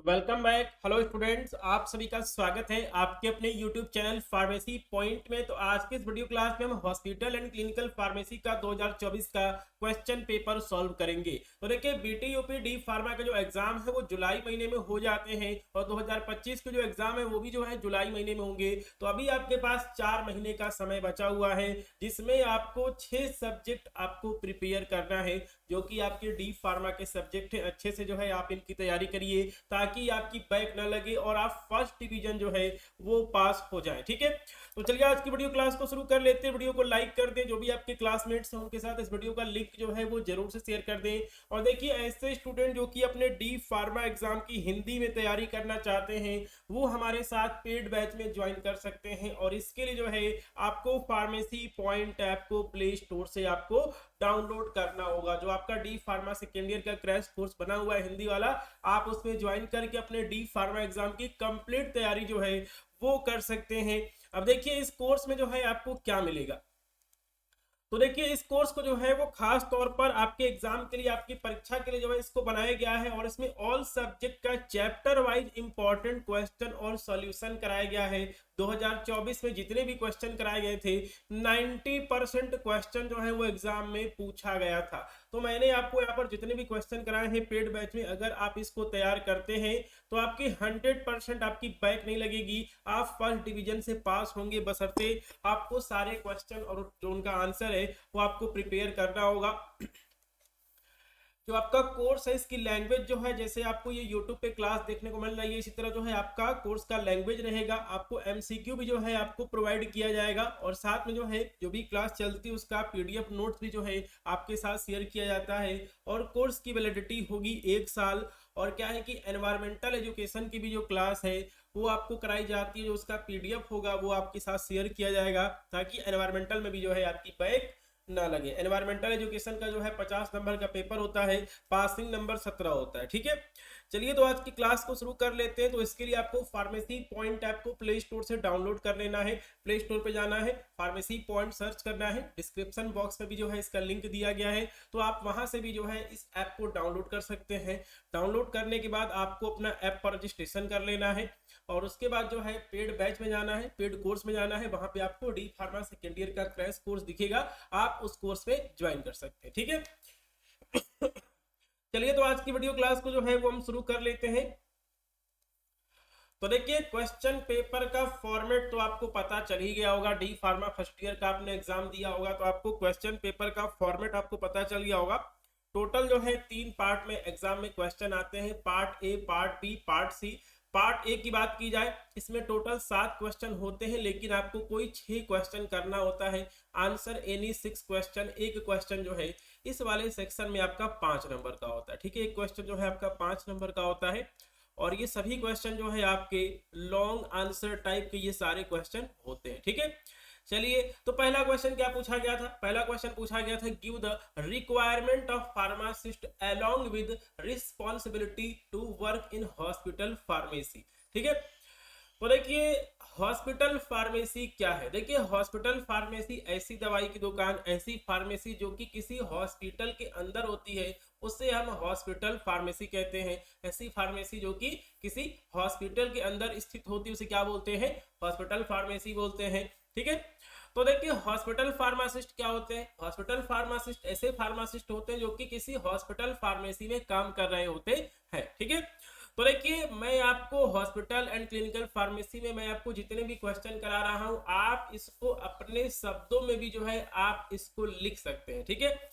Welcome back. Hello students, आप सभी का स्वागत है आपके अपने यूट्यूब चैनल फार्मेसी पॉइंट में। तो आज के इस वीडियो क्लास में हम हॉस्पिटल एंड क्लिनिकल फार्मेसी का 2024 का क्वेश्चन पेपर सॉल्व करेंगे। तो देखिए, बीटी यूपी डी फार्मा का जो एग्जाम है वो जुलाई महीने में हो जाते हैं और 2025 के जो एग्जाम है वो भी जो है जुलाई महीने में होंगे। तो अभी आपके पास 4 महीने का समय बचा हुआ है जिसमें आपको 6 सब्जेक्ट आपको प्रिपेयर करना है जो कि आपके डी फार्मा के सब्जेक्ट है। अच्छे से जो है आप इनकी तैयारी करिए ताकि आपकी बैक ना लगे और आप फर्स्ट डिवीजन जो है वो पास हो जाए। ठीक है, तो चलिए आज की वीडियो क्लास को शुरू कर लेते हैं। वीडियो को लाइक कर दें, जो भी आपके क्लासमेट्स हैं उनके साथ इस वीडियो का लिंक जो है वो जरूर से शेयर कर दें। और देखिए, ऐसे स्टूडेंट जो कि अपने डी फार्मा एग्जाम की हिंदी में तैयारी करना चाहते हैं वो हमारे साथ पेड बैच में ज्वाइन कर सकते हैं। और इसके लिए जो है आपको फार्मेसी पॉइंट ऐप को प्ले स्टोर से आपको डाउनलोड करना होगा। जो आपका डी फार्मा सेकेंड ईयर का क्रैश कोर्स बना हुआ है हिंदी वाला, आप उसमें ज्वाइन करके अपने डी फार्मा एग्जाम की कंप्लीट तैयारी जो है वो कर सकते हैं। अब देखिए, इस कोर्स में जो है आपको क्या मिलेगा। तो देखिए, इस कोर्स को जो है वो खास तौर पर आपके एग्जाम के लिए, आपकी परीक्षा के लिए जो है इसको बनाया गया है। और इसमें ऑल सब्जेक्ट का चैप्टर वाइज इंपॉर्टेंट क्वेश्चन और सॉल्यूशन कराया गया है। 2024 में जितने भी क्वेश्चन कराए गए थे 90% क्वेश्चन जो है वो एग्जाम में पूछा गया था। तो मैंने आपको यहाँ पर जितने भी क्वेश्चन कराए हैं पेड बैच में, अगर आप इसको तैयार करते हैं तो आपकी 100% आपकी बैक नहीं लगेगी, आप फर्स्ट डिवीजन से पास होंगे। बशर्ते आपको सारे क्वेश्चन और जो उनका आंसर है वो आपको प्रिपेयर करना होगा। जो आपका कोर्स है इसकी लैंग्वेज जो है, जैसे आपको ये YouTube पे क्लास देखने को मिल रही है, इसी तरह जो है आपका कोर्स का लैंग्वेज रहेगा। आपको MCQ भी जो है आपको प्रोवाइड किया जाएगा और साथ में जो है जो भी क्लास चलती है उसका PDF नोट्स भी जो है आपके साथ शेयर किया जाता है। और कोर्स की वैलिडिटी होगी 1 साल। और क्या है कि एनवायरमेंटल एजुकेशन की भी जो क्लास है वो आपको कराई जाती है, जो उसका PDF होगा वो आपके साथ शेयर किया जाएगा ताकि एनवायरमेंटल में भी जो है आपकी बैक ना लगे। एनवायरमेंटल एजुकेशन का जो है 50 नंबर का पेपर होता है, पासिंग नंबर 17 होता है। ठीक है, चलिए तो आज की क्लास को शुरू कर लेते हैं। तो इसके लिए आपको फार्मेसी पॉइंट ऐप को प्ले स्टोर से डाउनलोड कर लेना है। प्ले स्टोर पे जाना है, फार्मेसी पॉइंट सर्च करना है, डिस्क्रिप्शन बॉक्स में भी जो है इसका लिंक दिया गया है, तो आप वहां से भी जो है इस ऐप को डाउनलोड कर सकते हैं। डाउनलोड करने के बाद आपको अपना ऐप पर रजिस्ट्रेशन कर लेना है और उसके बाद जो है पेड बैच में जाना है, पेड कोर्स में जाना है। वहां पे आपको डी फार्मा सेकेंड ईयर का क्रैश कोर्स दिखेगा, आप उस कोर्स में ज्वाइन कर सकते हैं। ठीक है, चलिए तो आज की वीडियो क्लास को जो है वो हम शुरू कर लेते हैं। तो देखिए, क्वेश्चन पेपर का फॉर्मेट तो आपको पता चल ही गया होगा। डी फार्मा फर्स्ट ईयर का आपने एग्जाम दिया होगा तो आपको क्वेश्चन पेपर का फॉर्मेट आपको पता चल गया होगा। टोटल जो है 3 पार्ट में एग्जाम में क्वेश्चन आते हैं, part A, part B, part C. Part A की बात की जाए, इसमें टोटल 7 क्वेश्चन होते हैं लेकिन आपको कोई 6 क्वेश्चन करना होता है। Answer any 6 question. एक क्वेश्चन जो है इस वाले सेक्शन में आपका 5 नंबर का होता है। ठीक है, एक क्वेश्चन जो है आपका 5 नंबर का होता है और ये सभी क्वेश्चन जो है आपके लॉन्ग आंसर टाइप के ये सारे क्वेश्चन होते हैं। ठीक है, चलिए तो पहला क्वेश्चन क्या पूछा गया था। पहला क्वेश्चन पूछा गया था, give the requirement of pharmacist along with responsibility to work in hospital pharmacy. ठीक है, तो देखिए हॉस्पिटल फार्मेसी क्या है। देखिए, हॉस्पिटल फार्मेसी ऐसी दवाई की दुकान, ऐसी फार्मेसी जो कि किसी हॉस्पिटल के अंदर होती है उसे हम हॉस्पिटल फार्मेसी कहते हैं। ऐसी फार्मेसी जो कि किसी हॉस्पिटल के अंदर स्थित होती है उसे क्या बोलते हैं, हॉस्पिटल फार्मेसी बोलते हैं। ठीक है, तो देखिए हॉस्पिटल फार्मासिस्ट क्या होते हैं। हॉस्पिटल फार्मासिस्ट ऐसे फार्मासिस्ट होते हैं जो कि किसी हॉस्पिटल फार्मेसी में काम कर रहे होते हैं। ठीक है, तो देखिए मैं आपको हॉस्पिटल एंड क्लिनिकल फार्मेसी में मैं आपको जितने भी क्वेश्चन करा रहा हूं आप इसको अपने शब्दों में भी जो है आप इसको लिख सकते हैं। ठीक है,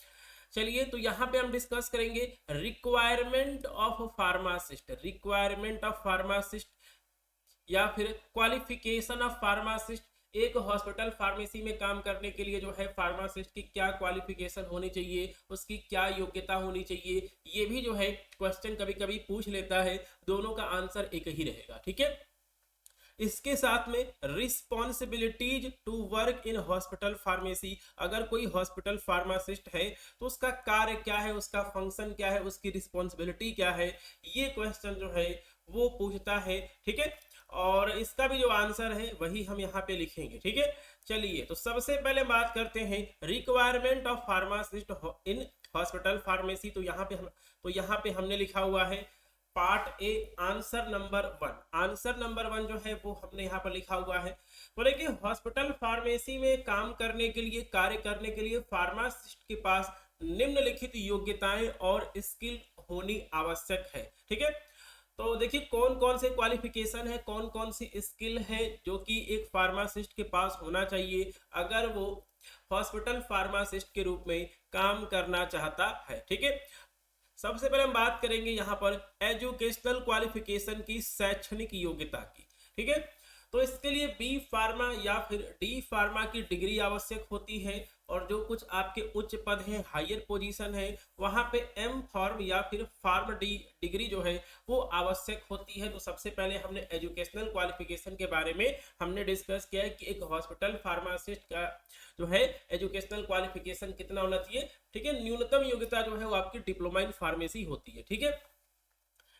चलिए तो यहाँ पे हम डिस्कस करेंगे requirement of pharmacist, requirement of pharmacist या फिर क्वालिफिकेशन ऑफ फार्मासिस्ट। एक हॉस्पिटल फार्मेसी में काम करने के लिए जो है फार्मासिस्ट की क्या क्वालिफिकेशन होनी चाहिए, उसकी क्या योग्यता होनी चाहिए, ये भी जो है क्वेश्चन कभी कभी पूछ लेता है। दोनों का आंसर एक ही रहेगा। ठीक है, इसके साथ में responsibilities to work in hospital pharmacy. अगर कोई हॉस्पिटल फार्मासिस्ट है तो उसका कार्य क्या है, उसका फंक्शन क्या है, उसकी रिस्पॉन्सिबिलिटी क्या है, ये क्वेश्चन जो है वो पूछता है। ठीक है, और इसका भी जो आंसर है वही हम यहाँ पे लिखेंगे। ठीक है, चलिए तो सबसे पहले बात करते हैं requirement of pharmacist in hospital pharmacy. तो यहाँ पे हमने लिखा हुआ है part A answer number 1। Answer number 1 जो है वो हमने यहाँ पर लिखा हुआ है। बोले कि हॉस्पिटल फार्मेसी में काम करने के लिए, कार्य करने के लिए फार्मासिस्ट के पास निम्नलिखित योग्यताएं और स्किल होनी आवश्यक है। ठीक है, तो देखिए कौन कौन से क्वालिफिकेशन है, कौन कौन सी स्किल है जो कि एक फार्मासिस्ट के पास होना चाहिए अगर वो हॉस्पिटल फार्मासिस्ट के रूप में काम करना चाहता है। ठीक है, सबसे पहले हम बात करेंगे यहाँ पर एजुकेशनल क्वालिफिकेशन की, शैक्षणिक योग्यता की। ठीक है, तो इसके लिए बी फार्मा या फिर डी फार्मा की डिग्री आवश्यक होती है, और जो कुछ आपके उच्च पद हैं, हायर पोजीशन है, वहां पे एम फार्म या फिर फार्म डी डिग्री जो है वो आवश्यक होती है। तो सबसे पहले हमने एजुकेशनल क्वालिफिकेशन के बारे में हमने डिस्कस किया है कि एक हॉस्पिटल फार्मासिस्ट का जो है एजुकेशनल क्वालिफिकेशन कितना होना चाहिए। ठीक है, न्यूनतम योग्यता जो है वो आपकी डिप्लोमा इन फार्मेसी होती है। ठीक है,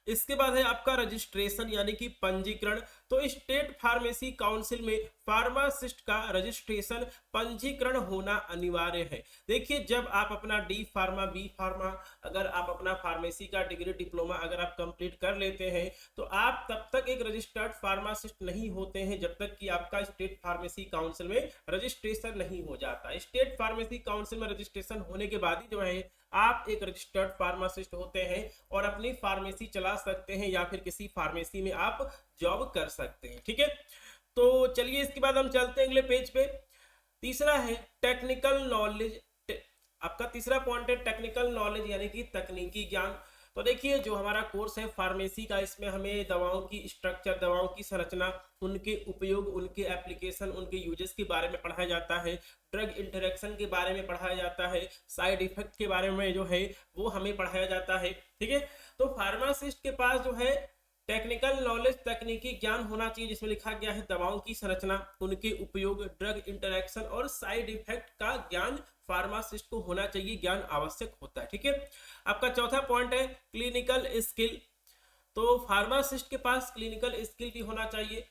इसके बाद है आपका रजिस्ट्रेशन यानी कि पंजीकरण। तो स्टेट फार्मेसी काउंसिल में फार्मासिस्ट का रजिस्ट्रेशन, पंजीकरण होना अनिवार्य है। देखिए जब आप अपना डी फार्मा, बी फार्मा, अगर आप अपना फार्मेसी का डिग्री, डिप्लोमा अगर आप कंप्लीट कर लेते हैं तो आप तब तक एक रजिस्टर्ड फार्मासिस्ट नहीं होते हैं जब तक कि आपका स्टेट फार्मेसी काउंसिल में रजिस्ट्रेशन नहीं हो जाता। स्टेट फार्मेसी काउंसिल में रजिस्ट्रेशन होने के बाद ही जो है आप एक रजिस्टर्ड फार्मासिस्ट होते हैं और अपनी फार्मेसी चला सकते हैं या फिर किसी फार्मेसी में आप जॉब कर सकते हैं। ठीक है, तो चलिए इसके बाद हम चलते हैं अगले पेज पे। तीसरा है टेक्निकल नॉलेज। आपका तीसरा पॉइंट है टेक्निकल नॉलेज यानी कि तकनीकी ज्ञान। तो देखिए जो हमारा कोर्स है फार्मेसी का, इसमें हमें दवाओं की स्ट्रक्चर, दवाओं की संरचना, उनके उपयोग, उनके एप्लीकेशन, उनके यूजेस के बारे में पढ़ाया जाता है, ड्रग इंटरेक्शन के बारे में पढ़ाया जाता है, साइड इफेक्ट के बारे में जो है वो हमें पढ़ाया जाता है। ठीक है, तो फार्मासिस्ट के पास जो है टेक्निकल नॉलेज, तकनीकी ज्ञान होना चाहिए जिसमें लिखा गया है दवाओं की संरचना, उनके उपयोग, ड्रग इंटरेक्शन और साइड इफेक्ट का ज्ञान फार्मासिस्ट को होना चाहिए, ज्ञान आवश्यक होता है। ठीक है, आपका चौथा पॉइंट है क्लिनिकल स्किल। तो फार्मासिस्ट के पास क्लिनिकल स्किल भी होना चाहिए।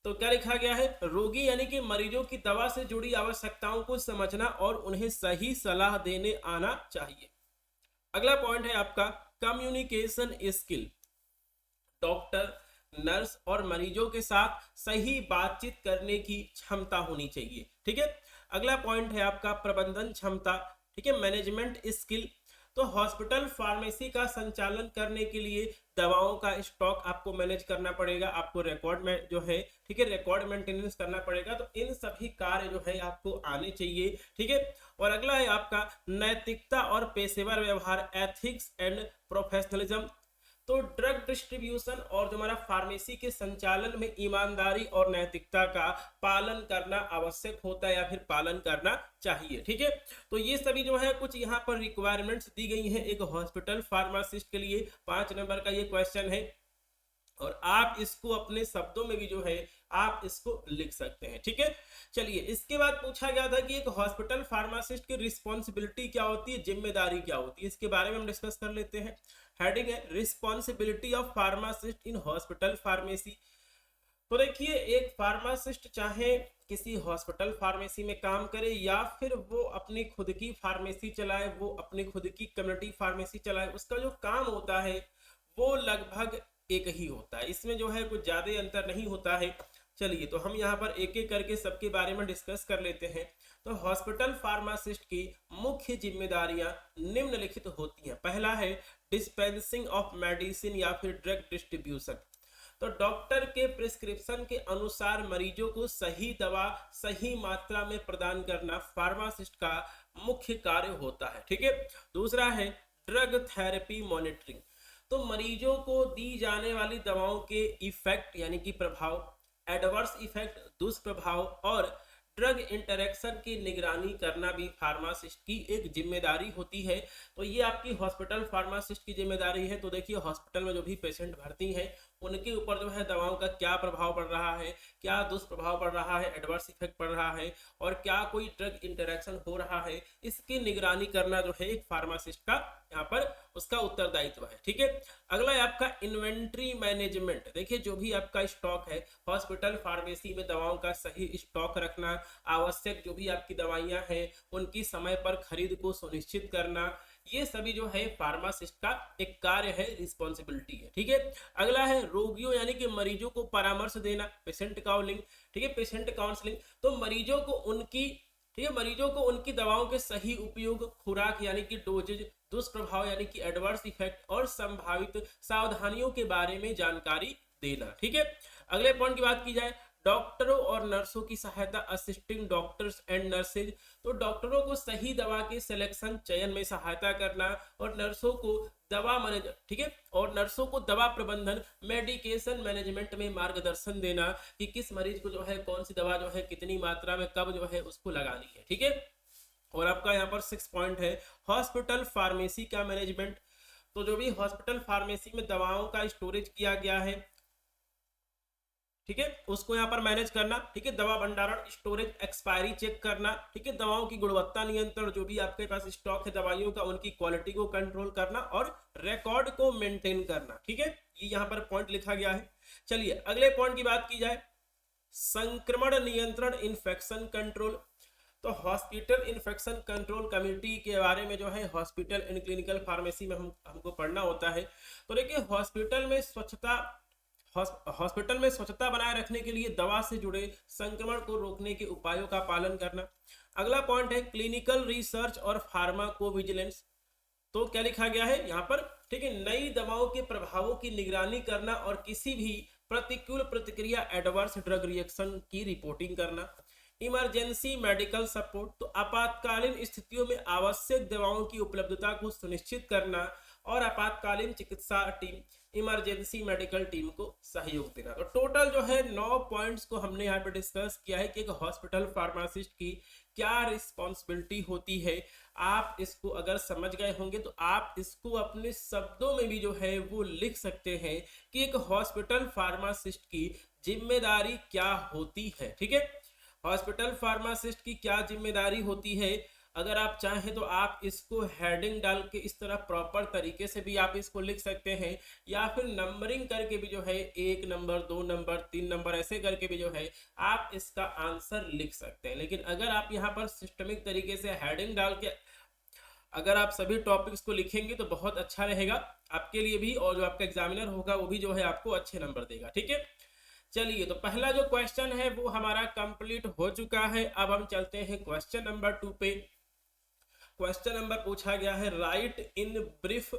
तो क्या लिखा गया है, रोगी यानी कि मरीजों की दवा से जुड़ी आवश्यकताओं को समझना और उन्हें सही सलाह देने आना चाहिए। अगला पॉइंट है आपका कम्युनिकेशन स्किल। डॉक्टर, नर्स और मरीजों के साथ सही बातचीत करने की क्षमता होनी चाहिए। ठीक है, अगला पॉइंट है आपका प्रबंधन क्षमता। ठीक है, मैनेजमेंट स्किल। तो हॉस्पिटल फार्मेसी का संचालन करने के लिए दवाओं का स्टॉक आपको मैनेज करना पड़ेगा, आपको रिकॉर्ड में जो है, ठीक है, रिकॉर्ड मेंटेनेंस करना पड़ेगा। तो इन सभी कार्य जो है आपको आने चाहिए। ठीक है, और अगला है आपका नैतिकता और पेशेवर व्यवहार, एथिक्स एंड प्रोफेशनलिज्म। तो ड्रग डिस्ट्रीब्यूशन और जो हमारा फार्मेसी के संचालन में ईमानदारी और नैतिकता का पालन करना आवश्यक होता है या फिर पालन करना चाहिए। ठीक है, तो ये सभी जो है कुछ यहाँ पर रिक्वायरमेंट्स दी गई हैं एक हॉस्पिटल फार्मासिस्ट के लिए। 5 नंबर का ये क्वेश्चन है और आप इसको अपने शब्दों में भी जो है आप इसको लिख सकते हैं। ठीक है, चलिए इसके बाद पूछा गया था कि एक हॉस्पिटल फार्मासिस्ट की रिस्पॉन्सिबिलिटी क्या होती है, जिम्मेदारी क्या होती है, इसके बारे में हम डिस्कस कर लेते हैं। हेडिंग है responsibility of pharmacist in hospital pharmacy. तो देखिए एक फार्मासिस्ट चाहे किसी हॉस्पिटल फार्मेसी में काम करे या फिर वो अपनी खुद की फार्मेसी चलाए, वो अपनी खुद की कम्युनिटी फार्मेसी चलाए, उसका जो काम होता है वो लगभग एक ही होता है, इसमें जो है कुछ ज्यादा अंतर नहीं होता है। चलिए तो हम यहाँ पर एक एक करके सबके बारे में डिस्कस कर लेते हैं। तो हॉस्पिटल फार्मासिस्ट की मुख्य जिम्मेदारियां निम्नलिखित होती हैं। पहला है डिस्पेंसिंग ऑफ मेडिसिन या फिर ड्रग डिस्ट्रीब्यूशन। तो डॉक्टर के प्रिस्क्रिप्शन के अनुसार मरीजों को सही दवा सही मात्रा में प्रदान करना फार्मासिस्ट का मुख्य कार्य होता है। ठीक है, दूसरा है ड्रग थेरेपी मॉनिटरिंग। तो मरीजों को दी जाने वाली दवाओं के इफेक्ट यानी कि प्रभाव, एडवर्स इफेक्ट, दुष्प्रभाव और ड्रग इंटरेक्शन की निगरानी करना भी फार्मासिस्ट की एक जिम्मेदारी होती है। तो ये आपकी हॉस्पिटल फार्मासिस्ट की जिम्मेदारी है। तो देखिए हॉस्पिटल में जो भी पेशेंट भर्ती हैं उनके ऊपर जो है दवाओं का क्या प्रभाव पड़ रहा है, क्या दुष्प्रभाव पड़ रहा है, एडवर्स इफेक्ट पड़ रहा है और क्या कोई ड्रग इंटरेक्शन हो रहा है, इसकी निगरानी करना जो है एक फार्मासिस्ट का यहाँ पर उसका उत्तरदायित्व है। ठीक है, अगला है आपका इन्वेंट्री मैनेजमेंट। देखिए जो भी आपका स्टॉक है, हॉस्पिटल फार्मेसी में दवाओं का सही स्टॉक रखना, आवश्यक जो भी आपकी दवाइयां हैं उनकी समय पर खरीद को सुनिश्चित करना, ये सभी जो है फार्मासिस्ट का एक कार्य है, रिस्पॉन्सिबिलिटी है। ठीक है, अगला है रोगियों यानी कि मरीजों को परामर्श देना, पेशेंट काउंसलिंग। ठीक है, पेशेंट काउंसलिंग तो मरीजों को उनकी, ठीक है, मरीजों को उनकी दवाओं के सही उपयोग, खुराक यानी कि डोजेज, दुष्प्रभाव यानी कि एडवर्स इफेक्ट और संभावित सावधानियों के बारे में जानकारी देना। ठीक है, अगले पॉइंट की बात की जाए, डॉक्टरों और नर्सों की सहायता, असिस्टिंग डॉक्टर्स एंड नर्सेज। तो डॉक्टरों को सही दवा के सिलेक्शन, चयन में सहायता करना, और नर्सों को दवा मैनेज, ठीक है, और नर्सों को दवा प्रबंधन, मेडिकेशन मैनेजमेंट में मार्गदर्शन देना कि किस मरीज को जो है कौन सी दवा जो है कितनी मात्रा में कब जो है उसको लगानी है। ठीक है, और आपका यहाँ पर 6 पॉइंट है हॉस्पिटल फार्मेसी का मैनेजमेंट। तो जो भी हॉस्पिटल फार्मेसी में दवाओं का स्टोरेज किया गया है, ठीक है, उसको यहाँ पर मैनेज करना। ठीक है, दवा भंडारण, स्टोरेज, एक्सपायरी चेक करना। ठीक है, दवाओं की गुणवत्ता नियंत्रण, जो भी आपके पास स्टॉक है दवाइयों का उनकी क्वालिटी को कंट्रोल करना और रिकॉर्ड को मेंटेन करना। ठीक है, ये यहाँ पर पॉइंट लिखा गया है। चलिए अगले पॉइंट की बात की जाए, संक्रमण नियंत्रण, इन्फेक्शन कंट्रोल। तो हॉस्पिटल इन्फेक्शन कंट्रोल कमेटी के बारे में जो है हॉस्पिटल इन क्लिनिकल फार्मेसी में हमको पढ़ना होता है। तो देखिए हॉस्पिटल में स्वच्छता बनाए रखने के लिए दवा से जुड़े संक्रमण को रोकने के उपायों का पालन करना। अगला पॉइंट है क्लिनिकल रिसर्च और फार्माकोविजिलेंस। तो क्या लिखा गया है यहाँ पर, ठीक है, नई दवाओं के प्रभावों की निगरानी करना और किसी भी प्रतिकूल प्रतिक्रिया, एडवर्स ड्रग रिएक्शन की रिपोर्टिंग करना। इमरजेंसी मेडिकल सपोर्ट, तो आपातकालीन स्थितियों में आवश्यक दवाओं की उपलब्धता को सुनिश्चित करना और आपातकालीन चिकित्सा टीम, इमरजेंसी मेडिकल टीम को सहयोग देना। तो टोटल जो है 9 पॉइंट्स को हमने यहाँ पे डिस्कस किया है कि एक हॉस्पिटल फार्मासिस्ट की क्या रिस्पॉन्सिबिलिटी होती है। आप इसको अगर समझ गए होंगे तो आप इसको अपने शब्दों में भी जो है वो लिख सकते हैं कि एक हॉस्पिटल फार्मासिस्ट की जिम्मेदारी क्या होती है। ठीक है, हॉस्पिटल फार्मासिस्ट की क्या जिम्मेदारी होती है। अगर आप चाहें तो आप इसको हेडिंग डाल के इस तरह प्रॉपर तरीके से भी आप इसको लिख सकते हैं, या फिर नंबरिंग करके भी जो है 1 नंबर 2 नंबर 3 नंबर ऐसे करके भी जो है आप इसका आंसर लिख सकते हैं। लेकिन अगर आप यहाँ पर सिस्टमिक तरीके से हेडिंग डाल के अगर आप सभी टॉपिक्स को लिखेंगे तो बहुत अच्छा रहेगा आपके लिए भी, और जो आपका एग्जामिनर होगा वो भी जो है आपको अच्छे नंबर देगा। ठीक है, चलिए तो पहला जो क्वेश्चन है वो हमारा कंप्लीट हो चुका है। अब हम चलते हैं क्वेश्चन नंबर 2 पे। क्वेश्चन नंबर पूछा गया है, right in brief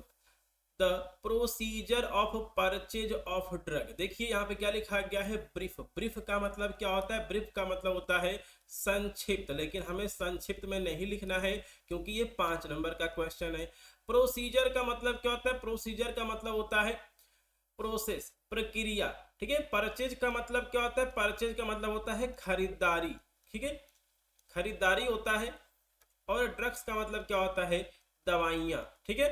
the procedure of purchase of drug. देखिए यहाँ पे क्या लिखा गया है, ब्रीफ। ब्रीफ का मतलब क्या होता है, ब्रीफ का मतलब होता है संक्षिप्त, लेकिन हमें संक्षिप्त में नहीं लिखना है क्योंकि ये 5 नंबर का क्वेश्चन है। प्रोसीजर का मतलब क्या होता है, प्रोसीजर का मतलब होता है प्रोसेस, प्रक्रिया। ठीक है, परचेज का मतलब क्या होता है, परचेज का मतलब होता है खरीदारी। ठीक है, खरीदारी होता है। और ड्रग्स का मतलब क्या होता है, दवाइयां। ठीक है,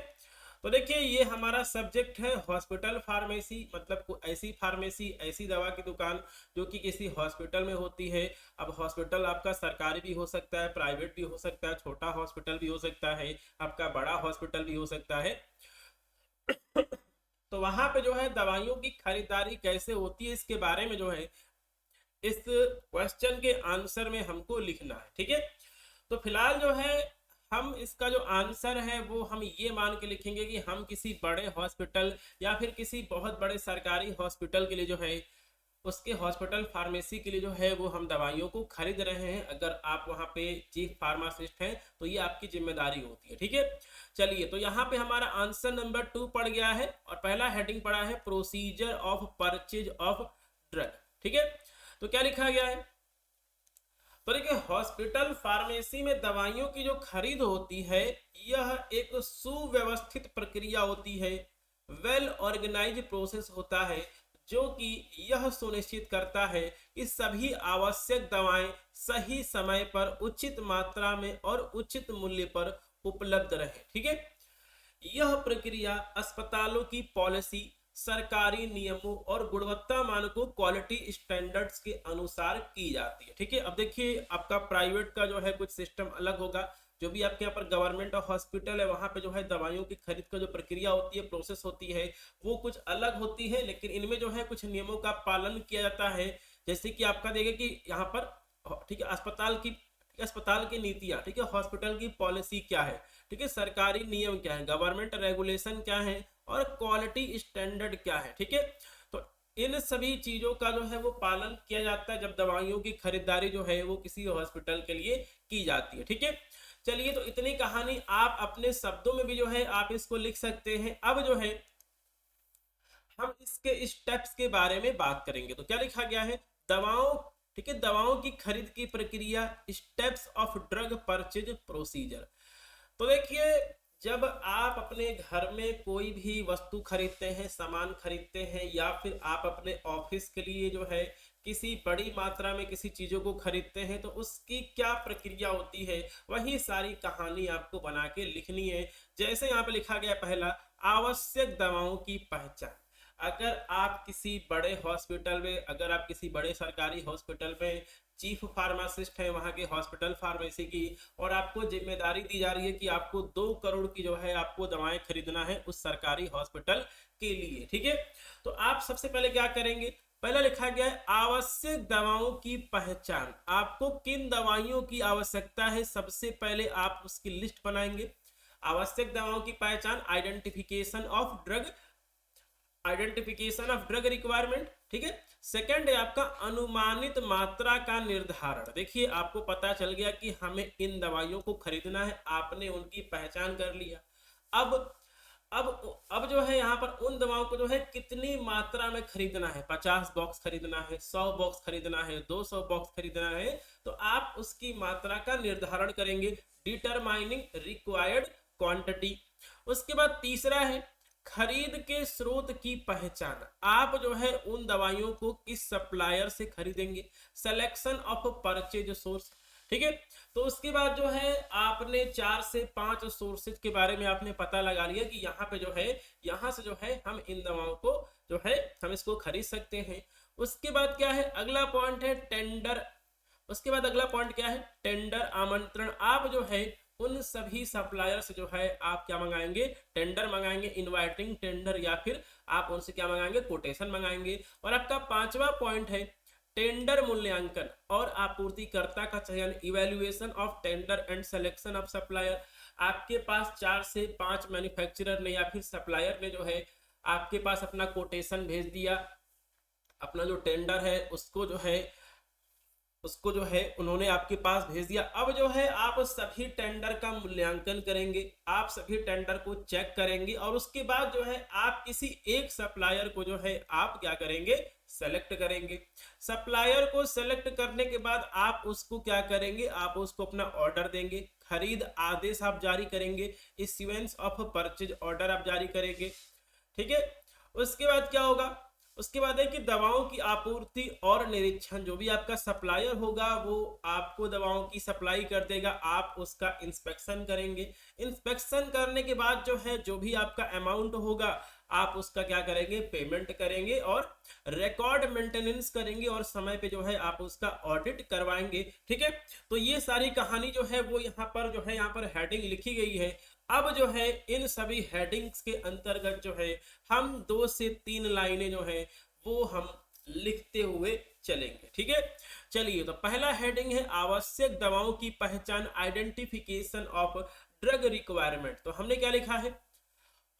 तो देखिए ये हमारा सब्जेक्ट है हॉस्पिटल फार्मेसी, मतलब ऐसी फार्मेसी, ऐसी दवा की दुकान जो कि किसी हॉस्पिटल में होती है। अब हॉस्पिटल आपका सरकारी भी हो सकता है, प्राइवेट भी हो सकता है, छोटा हॉस्पिटल भी हो सकता है, आपका बड़ा हॉस्पिटल भी हो सकता है। तो वहां पे जो है दवाइयों की खरीदारी कैसे होती है इसके बारे में जो है इस क्वेश्चन के आंसर में हमको लिखना है। ठीक है, तो फिलहाल जो है हम इसका जो आंसर है वो हम ये मान के लिखेंगे कि हम किसी बड़े हॉस्पिटल या फिर किसी बहुत बड़े सरकारी हॉस्पिटल के लिए जो है उसके हॉस्पिटल फार्मेसी के लिए जो है वो हम दवाइयों को खरीद रहे हैं। अगर आप वहां पे चीफ फार्मासिस्ट हैं तो ये आपकी जिम्मेदारी होती है। ठीक है, चलिए तो यहाँ पे हमारा आंसर नंबर 2 पड़ गया है और पहला हेडिंग पड़ा है procedure of purchase of drug. ठीक है, तो क्या लिखा गया है, तो देखिए हॉस्पिटल फार्मेसी में दवाइयों की जो खरीद होती है यह एक सुव्यवस्थित प्रक्रिया होती है, वेल ऑर्गेनाइज्ड प्रोसेस होता है जो कि यह सुनिश्चित करता है कि सभी आवश्यक दवाएं सही समय पर, उचित मात्रा में और उचित मूल्य पर उपलब्ध रहे। ठीक है, यह प्रक्रिया अस्पतालों की पॉलिसी, सरकारी नियमों और गुणवत्ता मानकों, क्वालिटी स्टैंडर्ड्स के अनुसार की जाती है। ठीक है, अब देखिए आपका प्राइवेट का जो है कुछ सिस्टम अलग होगा, जो भी आपके यहाँ पर गवर्नमेंट हॉस्पिटल है वहां पे जो है दवाइयों की खरीद का जो प्रक्रिया होती है, प्रोसेस होती है वो कुछ अलग होती है, लेकिन इनमें जो है कुछ नियमों का पालन किया जाता है। जैसे कि आपका देखिए कि यहाँ पर ठीक है कि अस्पताल की नीतियां, ठीक है, हॉस्पिटल की पॉलिसी क्या है, ठीक है, सरकारी नियम क्या है, गवर्नमेंट रेगुलेशन क्या है और क्वालिटी स्टैंडर्ड क्या है, ठीक है। तो इन सभी चीजों का जो है वो पालन किया जाता है जब दवाइयों की खरीदारी जो है वो किसी हॉस्पिटल के लिए की जाती है, ठीक है। चलिए, तो इतनी कहानी आप अपने शब्दों में भी जो है आप इसको लिख सकते हैं। अब जो है हम इसके स्टेप्स के बारे में बात करेंगे। तो क्या लिखा गया है, दवाओं, ठीक है, दवाओं की खरीद की प्रक्रिया, steps of drug purchase procedure. तो देखिए, जब आप अपने घर में कोई भी वस्तु खरीदते हैं, सामान खरीदते हैं, या फिर आप अपने ऑफिस के लिए जो है किसी बड़ी मात्रा में किसी चीजों को खरीदते हैं, तो उसकी क्या प्रक्रिया होती है, वही सारी कहानी आपको बना के लिखनी है। जैसे यहाँ पे लिखा गया, पहला, आवश्यक दवाओं की पहचान। अगर आप किसी बड़े हॉस्पिटल में, अगर आप किसी बड़े सरकारी हॉस्पिटल में चीफ फार्मासिस्ट है वहां के हॉस्पिटल फार्मेसी की, और आपको जिम्मेदारी दी जा रही है कि आपको 2 करोड़ की जो है आपको दवाएं खरीदना है उस सरकारी हॉस्पिटल के लिए, ठीक है। तो आप सबसे पहले क्या करेंगे, पहला लिखा गया है आवश्यक दवाओं की पहचान। आपको किन दवाइयों की आवश्यकता है, सबसे पहले आप उसकी लिस्ट बनाएंगे। आवश्यक दवाओं की पहचान, identification of drug, identification of drug requirement, ठीक है। सेकंड है आपका अनुमानित मात्रा का निर्धारण। देखिए, आपको पता चल गया कि हमें इन दवाइयों को खरीदना है, आपने उनकी पहचान कर लिया। अब जो है यहाँ पर उन दवाओं को जो है कितनी मात्रा में खरीदना है, 50 बॉक्स खरीदना है, 100 बॉक्स खरीदना है, 200 बॉक्स खरीदना है, तो आप उसकी मात्रा का निर्धारण करेंगे, डिटरमाइनिंग रिक्वायर्ड क्वांटिटी। उसके बाद तीसरा है खरीद के स्रोत की पहचान। आप जो है उन दवाइयों को किस सप्लायर से खरीदेंगे, सिलेक्शन ऑफ परचेज सोर्स, ठीक है। तो उसके बाद जो है आपने 4 से 5 सोर्सेज के बारे में आपने पता लगा लिया कि यहाँ पे जो है, यहाँ से जो है हम इन दवाओं को जो है हम इसको खरीद सकते हैं। उसके बाद क्या है, अगला पॉइंट है टेंडर। उसके बाद अगला पॉइंट क्या है, टेंडर आमंत्रण। आप जो है उन सभी सप्लायर से जो है आप क्या मंगाएंगे, टेंडर मंगाएंगे, इनवाइटिंग टेंडर, या फिर आप उनसे क्या मंगाएंगे, कोटेशन मंगाएंगे। और आपका 5वां पॉइंट है टेंडर मूल्यांकन और आपूर्तिकर्ता का चयन, evaluation of tender and selection of supplier. आपके पास 4 से 5 मैन्युफैक्चरर ने या फिर सप्लायर ने जो है आपके पास अपना कोटेशन भेज दिया, अपना जो टेंडर है उसको जो है उन्होंने आपके पास भेज दिया। अब जो है आप सभी टेंडर का मूल्यांकन करेंगे, आप सभी टेंडर को चेक करेंगे, और उसके बाद जो है आप किसी एक सप्लायर को जो है आप क्या करेंगे, सेलेक्ट करेंगे। सप्लायर को सेलेक्ट करने के बाद आप उसको क्या करेंगे, आप उसको अपना ऑर्डर देंगे, खरीद आदेश आप जारी करेंगे, इश्यूएंस ऑफ परचेज ऑर्डर आप जारी करेंगे, ठीक है। उसके बाद क्या होगा, उसके बाद है कि दवाओं की आपूर्ति और निरीक्षण। जो भी आपका सप्लायर होगा वो आपको दवाओं की सप्लाई कर देगा, आप उसका इंस्पेक्शन करेंगे। इंस्पेक्शन करने के बाद जो है जो भी आपका अमाउंट होगा आप उसका क्या करेंगे, पेमेंट करेंगे, और रिकॉर्ड मेंटेनेंस करेंगे, और समय पे जो है आप उसका ऑडिट करवाएंगे, ठीक है। तो ये सारी कहानी जो है वो यहाँ पर हेडिंग लिखी गई है। अब जो है इन सभी हेडिंग्स के अंतर्गत जो है हम 2 से 3 लाइनें जो है वो हम लिखते हुए चलेंगे, ठीक है। चलिए, तो पहला हेडिंग है आवश्यक दवाओं की पहचान, आइडेंटिफिकेशन ऑफ ड्रग रिक्वायरमेंट। तो हमने क्या लिखा है,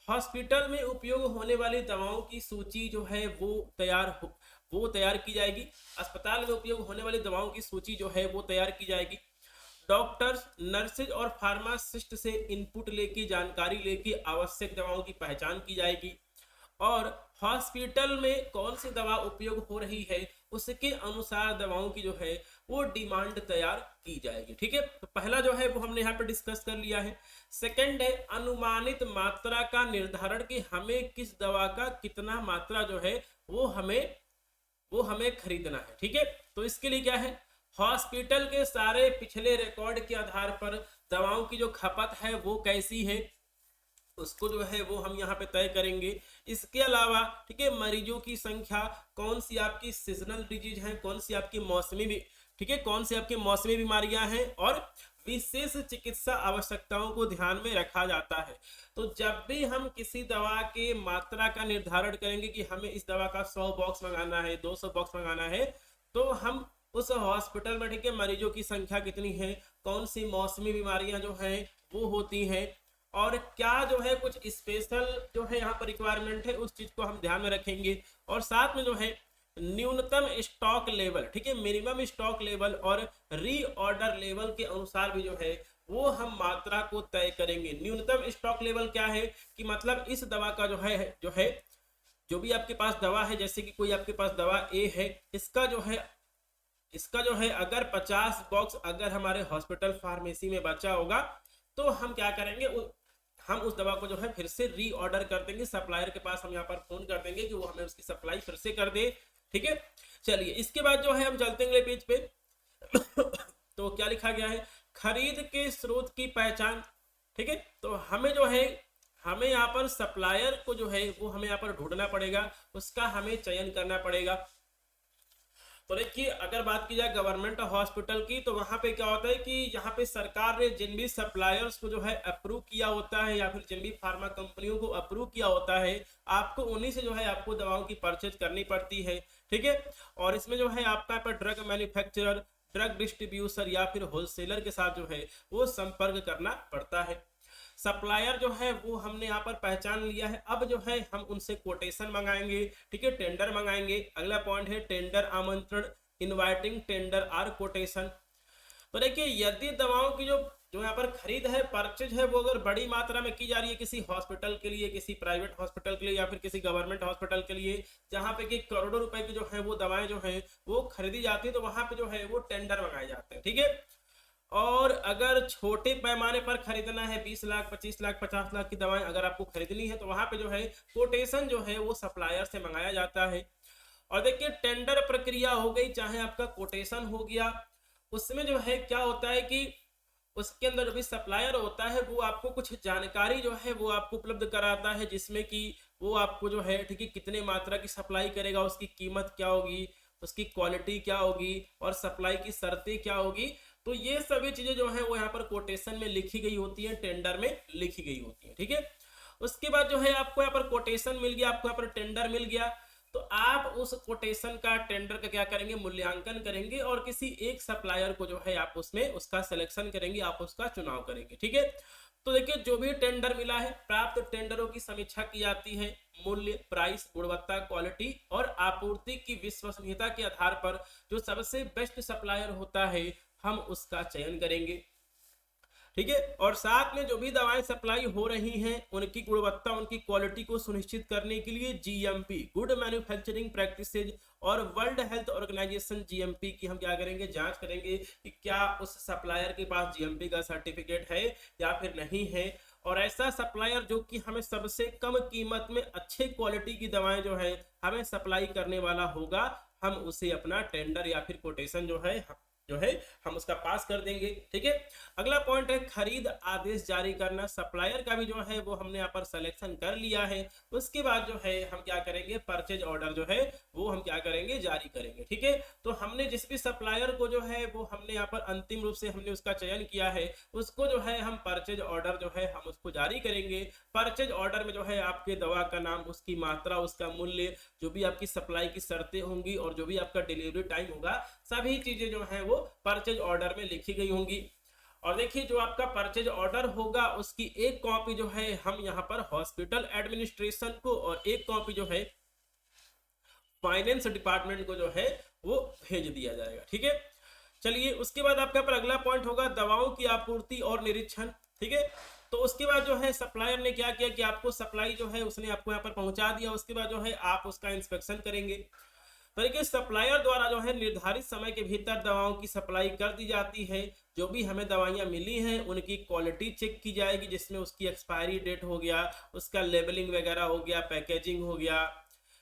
हॉस्पिटल में उपयोग होने वाली दवाओं की सूची जो है वो तैयार की जाएगी। अस्पताल में उपयोग होने वाली दवाओं की सूची जो है वो तैयार की जाएगी। डॉक्टर्स, नर्सेज और फार्मासिस्ट से इनपुट लेके, जानकारी लेके आवश्यक दवाओं की पहचान की जाएगी, और हॉस्पिटल में कौन सी दवा उपयोग हो रही है उसके अनुसार दवाओं की जो है वो डिमांड तैयार की जाएगी, ठीक है। तो पहला जो है वो हमने यहाँ पे डिस्कस कर लिया है। सेकंड है अनुमानित मात्रा का निर्धारण, कि हमें किस दवा का कितना मात्रा जो है वो हमें खरीदना है, ठीक है। तो इसके लिए क्या है, हॉस्पिटल के सारे पिछले रिकॉर्ड के आधार पर दवाओं की जो खपत है वो कैसी है उसको जो है वो हम यहाँ पे तय करेंगे। इसके अलावा, ठीक है, मरीजों की संख्या, कौन सी आपकी सीजनल डिजीज है, कौन सी आपकी मौसमी भी, ठीक है, कौन सी आपकी मौसमी बीमारियां हैं, और विशेष चिकित्सा आवश्यकताओं को ध्यान में रखा जाता है। तो जब भी हम किसी दवा के मात्रा का निर्धारण करेंगे कि हमें इस दवा का 100 बॉक्स मंगाना है, 200 बॉक्स मंगाना है, तो हम उस हॉस्पिटल में, ठीक है, मरीजों की संख्या कितनी है, कौन सी मौसमी बीमारियां जो है वो होती हैं, और क्या जो है कुछ स्पेशल जो है यहाँ पर रिक्वायरमेंट है उस चीज को हम ध्यान में रखेंगे। और साथ में जो है न्यूनतम स्टॉक लेवल, ठीक है, मिनिमम स्टॉक लेवल और रीऑर्डर लेवल के अनुसार भी जो है वो हम मात्रा को तय करेंगे। न्यूनतम स्टॉक लेवल क्या है कि मतलब इस दवा का जो भी आपके पास दवा है, जैसे कि कोई आपके पास दवा ए है, इसका जो है अगर 50 बॉक्स अगर हमारे हॉस्पिटल फार्मेसी में बचा होगा तो हम क्या करेंगे, हम उस दवा को जो है फिर से रीऑर्डर कर देंगे। सप्लायर के पास हम यहाँ पर फोन कर देंगे कि वो हमें उसकी सप्लाई फिर से कर दे, ठीक है। चलिए इसके बाद जो है हम चलते हैं अगले पेज पे। तो क्या लिखा गया है, खरीद के स्रोत की पहचान, ठीक है। तो हमें यहाँ पर सप्लायर को जो है वो हमें यहाँ पर ढूंढना पड़ेगा, उसका हमें चयन करना पड़ेगा। तो देखिए अगर बात की जाए गवर्नमेंट हॉस्पिटल की, तो वहां पे क्या होता है कि यहाँ पे सरकार ने जिन भी सप्लायर्स को जो है अप्रूव किया होता है या फिर जिन भी फार्मा कंपनियों को अप्रूव किया होता है, आपको उन्हीं से जो है आपको दवाओं की परचेज करनी पड़ती है, ठीक है। और इसमें जो है आपका यहाँ पर ड्रग मैन्युफैक्चरर, ड्रग डिस्ट्रीब्यूटर या फिर होलसेलर के साथ जो है वो संपर्क करना पड़ता है। सप्लायर जो है वो हमने यहाँ पर पहचान लिया है, अब जो है हम उनसे कोटेशन मंगाएंगे, ठीक है, टेंडर मंगाएंगे। अगला पॉइंट है टेंडर आमंत्रण, इनवाइटिंग टेंडर आर कोटेशन। तो देखिए यदि दवाओं की जो यहाँ पर खरीद है, परचेज है, वो अगर बड़ी मात्रा में की जा रही है किसी हॉस्पिटल के लिए, किसी प्राइवेट हॉस्पिटल के लिए या फिर किसी गवर्नमेंट हॉस्पिटल के लिए, जहां पे कि करोड़ों रुपए की जो है वो दवाएं जो है वो खरीदी जाती है, तो वहां पे जो है वो टेंडर मंगाए जाते हैं, ठीक है। और अगर छोटे पैमाने पर खरीदना है 20 लाख 25 लाख 50 लाख की दवाएं अगर आपको खरीदनी है, तो वहां पे जो है कोटेशन जो है वो सप्लायर से मंगाया जाता है। और देखिए टेंडर प्रक्रिया हो गई, चाहे आपका कोटेशन हो गया, उसमें जो है क्या होता है कि उसके अंदर जो भी सप्लायर होता है वो आपको कुछ जानकारी जो है वो आपको उपलब्ध कराता है, जिसमें कि वो आपको जो है ठीक है कितने मात्रा की सप्लाई करेगा, उसकी कीमत क्या होगी, उसकी क्वालिटी क्या होगी और सप्लाई की शर्तें क्या होगी। तो ये सभी चीजें जो है वो यहाँ पर कोटेशन में लिखी गई होती है, टेंडर में लिखी गई होती है, ठीक है। उसके बाद जो है आपको यहाँ पर कोटेशन मिल गया, आपको यहाँ पर टेंडर मिल गया, तो आप उस कोटेशन का, टेंडर का क्या करेंगे, मूल्यांकन करेंगे और किसी एक सप्लायर को जो है आप उसमें उसका सिलेक्शन करेंगे, आप उसका चुनाव करेंगे, ठीक है। तो देखिए जो भी टेंडर मिला है, प्राप्त टेंडरों की समीक्षा की जाती है, मूल्य, प्राइस, गुणवत्ता, क्वालिटी और आपूर्ति की विश्वसनीयता के आधार पर जो सबसे बेस्ट सप्लायर होता है हम उसका चयन करेंगे, ठीक है। और साथ में जो भी दवाएं सप्लाई हो रही हैं उनकी गुणवत्ता, उनकी क्वालिटी को सुनिश्चित करने के लिए जीएमपी, गुड मैन्युफैक्चरिंग प्रैक्टिसेज और वर्ल्ड हेल्थ ऑर्गेनाइजेशन जीएमपी की हम क्या करेंगे, जांच करेंगे कि क्या उस सप्लायर के पास जीएमपी का सर्टिफिकेट है या फिर नहीं है। और ऐसा सप्लायर जो कि हमें सबसे कम कीमत में अच्छे क्वालिटी की दवाएं जो है हमें सप्लाई करने वाला होगा, हम उसे अपना टेंडर या फिर कोटेशन जो है हम उसका पास कर देंगे, ठीक है। अगला पॉइंट है खरीद आदेश जारी करना। सप्लायर का भी जो है वो हमने यहाँ पर सिलेक्शन कर लिया है, उसके बाद जो है हम क्या करेंगे, परचेज ऑर्डर जो है वो हम क्या करेंगे, जारी करेंगे, ठीक है। तो हमने जिस भी सप्लायर को जो है वो हमने यहाँ पर अंतिम रूप से हमने उसका चयन किया है, उसको जो है हम परचेज ऑर्डर जो है हम उसको जारी करेंगे। परचेज ऑर्डर में जो है आपके दवा का नाम, उसकी मात्रा, उसका मूल्य, जो भी आपकी सप्लाई की शर्तें होंगी और जो भी आपका डिलीवरी टाइम होगा, सभी चीजें जो है वो परचेज ऑर्डर में लिखी गई होंगी। और देखिए जो आपका परचेज ऑर्डर होगा उसकी एक कॉपी जो है हम यहाँ पर हॉस्पिटल एडमिनिस्ट्रेशन को और एक कॉपी जो है फाइनेंस डिपार्टमेंट को जो है वो भेज दिया जाएगा, ठीक है। चलिए उसके बाद आपके पर अगला पॉइंट होगा दवाओं की आपूर्ति और निरीक्षण, ठीक है। तो उसके बाद जो है सप्लायर ने क्या किया कि आपको सप्लाई जो है उसने आपको यहाँ पर पहुंचा दिया, उसके बाद जो है आप उसका इंस्पेक्शन करेंगे। तरीके सप्लायर द्वारा जो है निर्धारित समय के भीतर दवाओं की सप्लाई कर दी जाती है। जो भी हमें दवाइयाँ मिली हैं उनकी क्वालिटी चेक की जाएगी, जिसमें उसकी एक्सपायरी डेट हो गया, उसका लेबलिंग वगैरह हो गया, पैकेजिंग हो गया,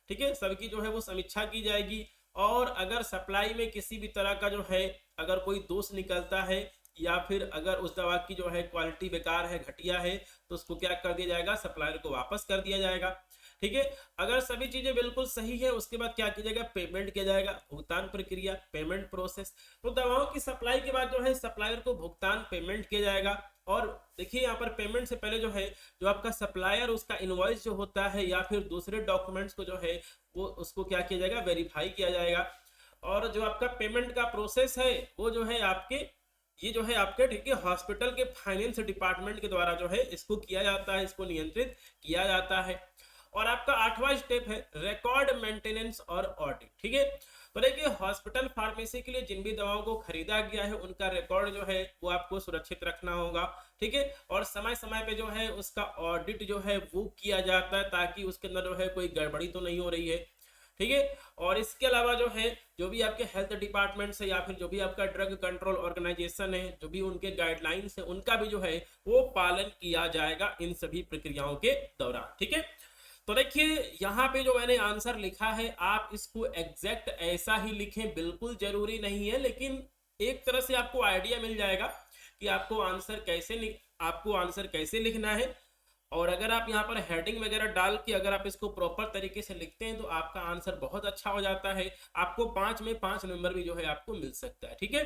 ठीक है, सबकी जो है वो समीक्षा की जाएगी। और अगर सप्लाई में किसी भी तरह का जो है अगर कोई दोष निकलता है या फिर अगर उस दवा की जो है क्वालिटी बेकार है, घटिया है, तो उसको क्या कर दिया जाएगा, सप्लायर को वापस कर दिया जाएगा, ठीक है। अगर सभी चीजें बिल्कुल सही है उसके बाद क्या किया जाएगा, पेमेंट किया जाएगा, भुगतान प्रक्रिया, पेमेंट प्रोसेस। तो दवाओं की सप्लाई के बाद जो है सप्लायर को भुगतान, पेमेंट किया जाएगा। और देखिए यहाँ पर पेमेंट से पहले जो है जो आपका सप्लायर उसका इनवॉइस जो होता है या फिर दूसरे डॉक्यूमेंट्स को जो है वो उसको क्या किया जाएगा, वेरीफाई किया जाएगा। और जो आपका पेमेंट का प्रोसेस है वो जो है आपके ये जो है आपके ठीक है हॉस्पिटल के फाइनेंस डिपार्टमेंट के द्वारा जो है इसको किया जाता है, इसको नियंत्रित किया जाता है। और आपका 8वां स्टेप है रिकॉर्ड मेंटेनेंस और ऑडिट। ठीक है, तो देखिए हॉस्पिटल फार्मेसी के लिए जिन भी दवाओं को खरीदा गया है उनका रिकॉर्ड जो है वो आपको सुरक्षित रखना होगा। ठीक है, और समय समय पे जो है उसका ऑडिट जो है वो किया जाता है ताकि उसके अंदर जो है कोई गड़बड़ी तो नहीं हो रही है। ठीक है, और इसके अलावा जो है जो भी आपके हेल्थ डिपार्टमेंट है या फिर जो भी आपका ड्रग कंट्रोल ऑर्गेनाइजेशन है, जो भी उनके गाइडलाइंस है उनका भी जो है वो पालन किया जाएगा इन सभी प्रक्रियाओं के दौरान। ठीक है, तो देखिए यहाँ पे जो मैंने आंसर लिखा है आप इसको एग्जैक्ट ऐसा ही लिखें, बिल्कुल जरूरी नहीं है, लेकिन एक तरह से आपको आइडिया मिल जाएगा कि आपको आंसर कैसे लिखना है। और अगर आप यहाँ पर हेडिंग वगैरह डाल के अगर आप इसको प्रॉपर तरीके से लिखते हैं तो आपका आंसर बहुत अच्छा हो जाता है, आपको 5 में 5 नंबर भी जो है आपको मिल सकता है। ठीक है,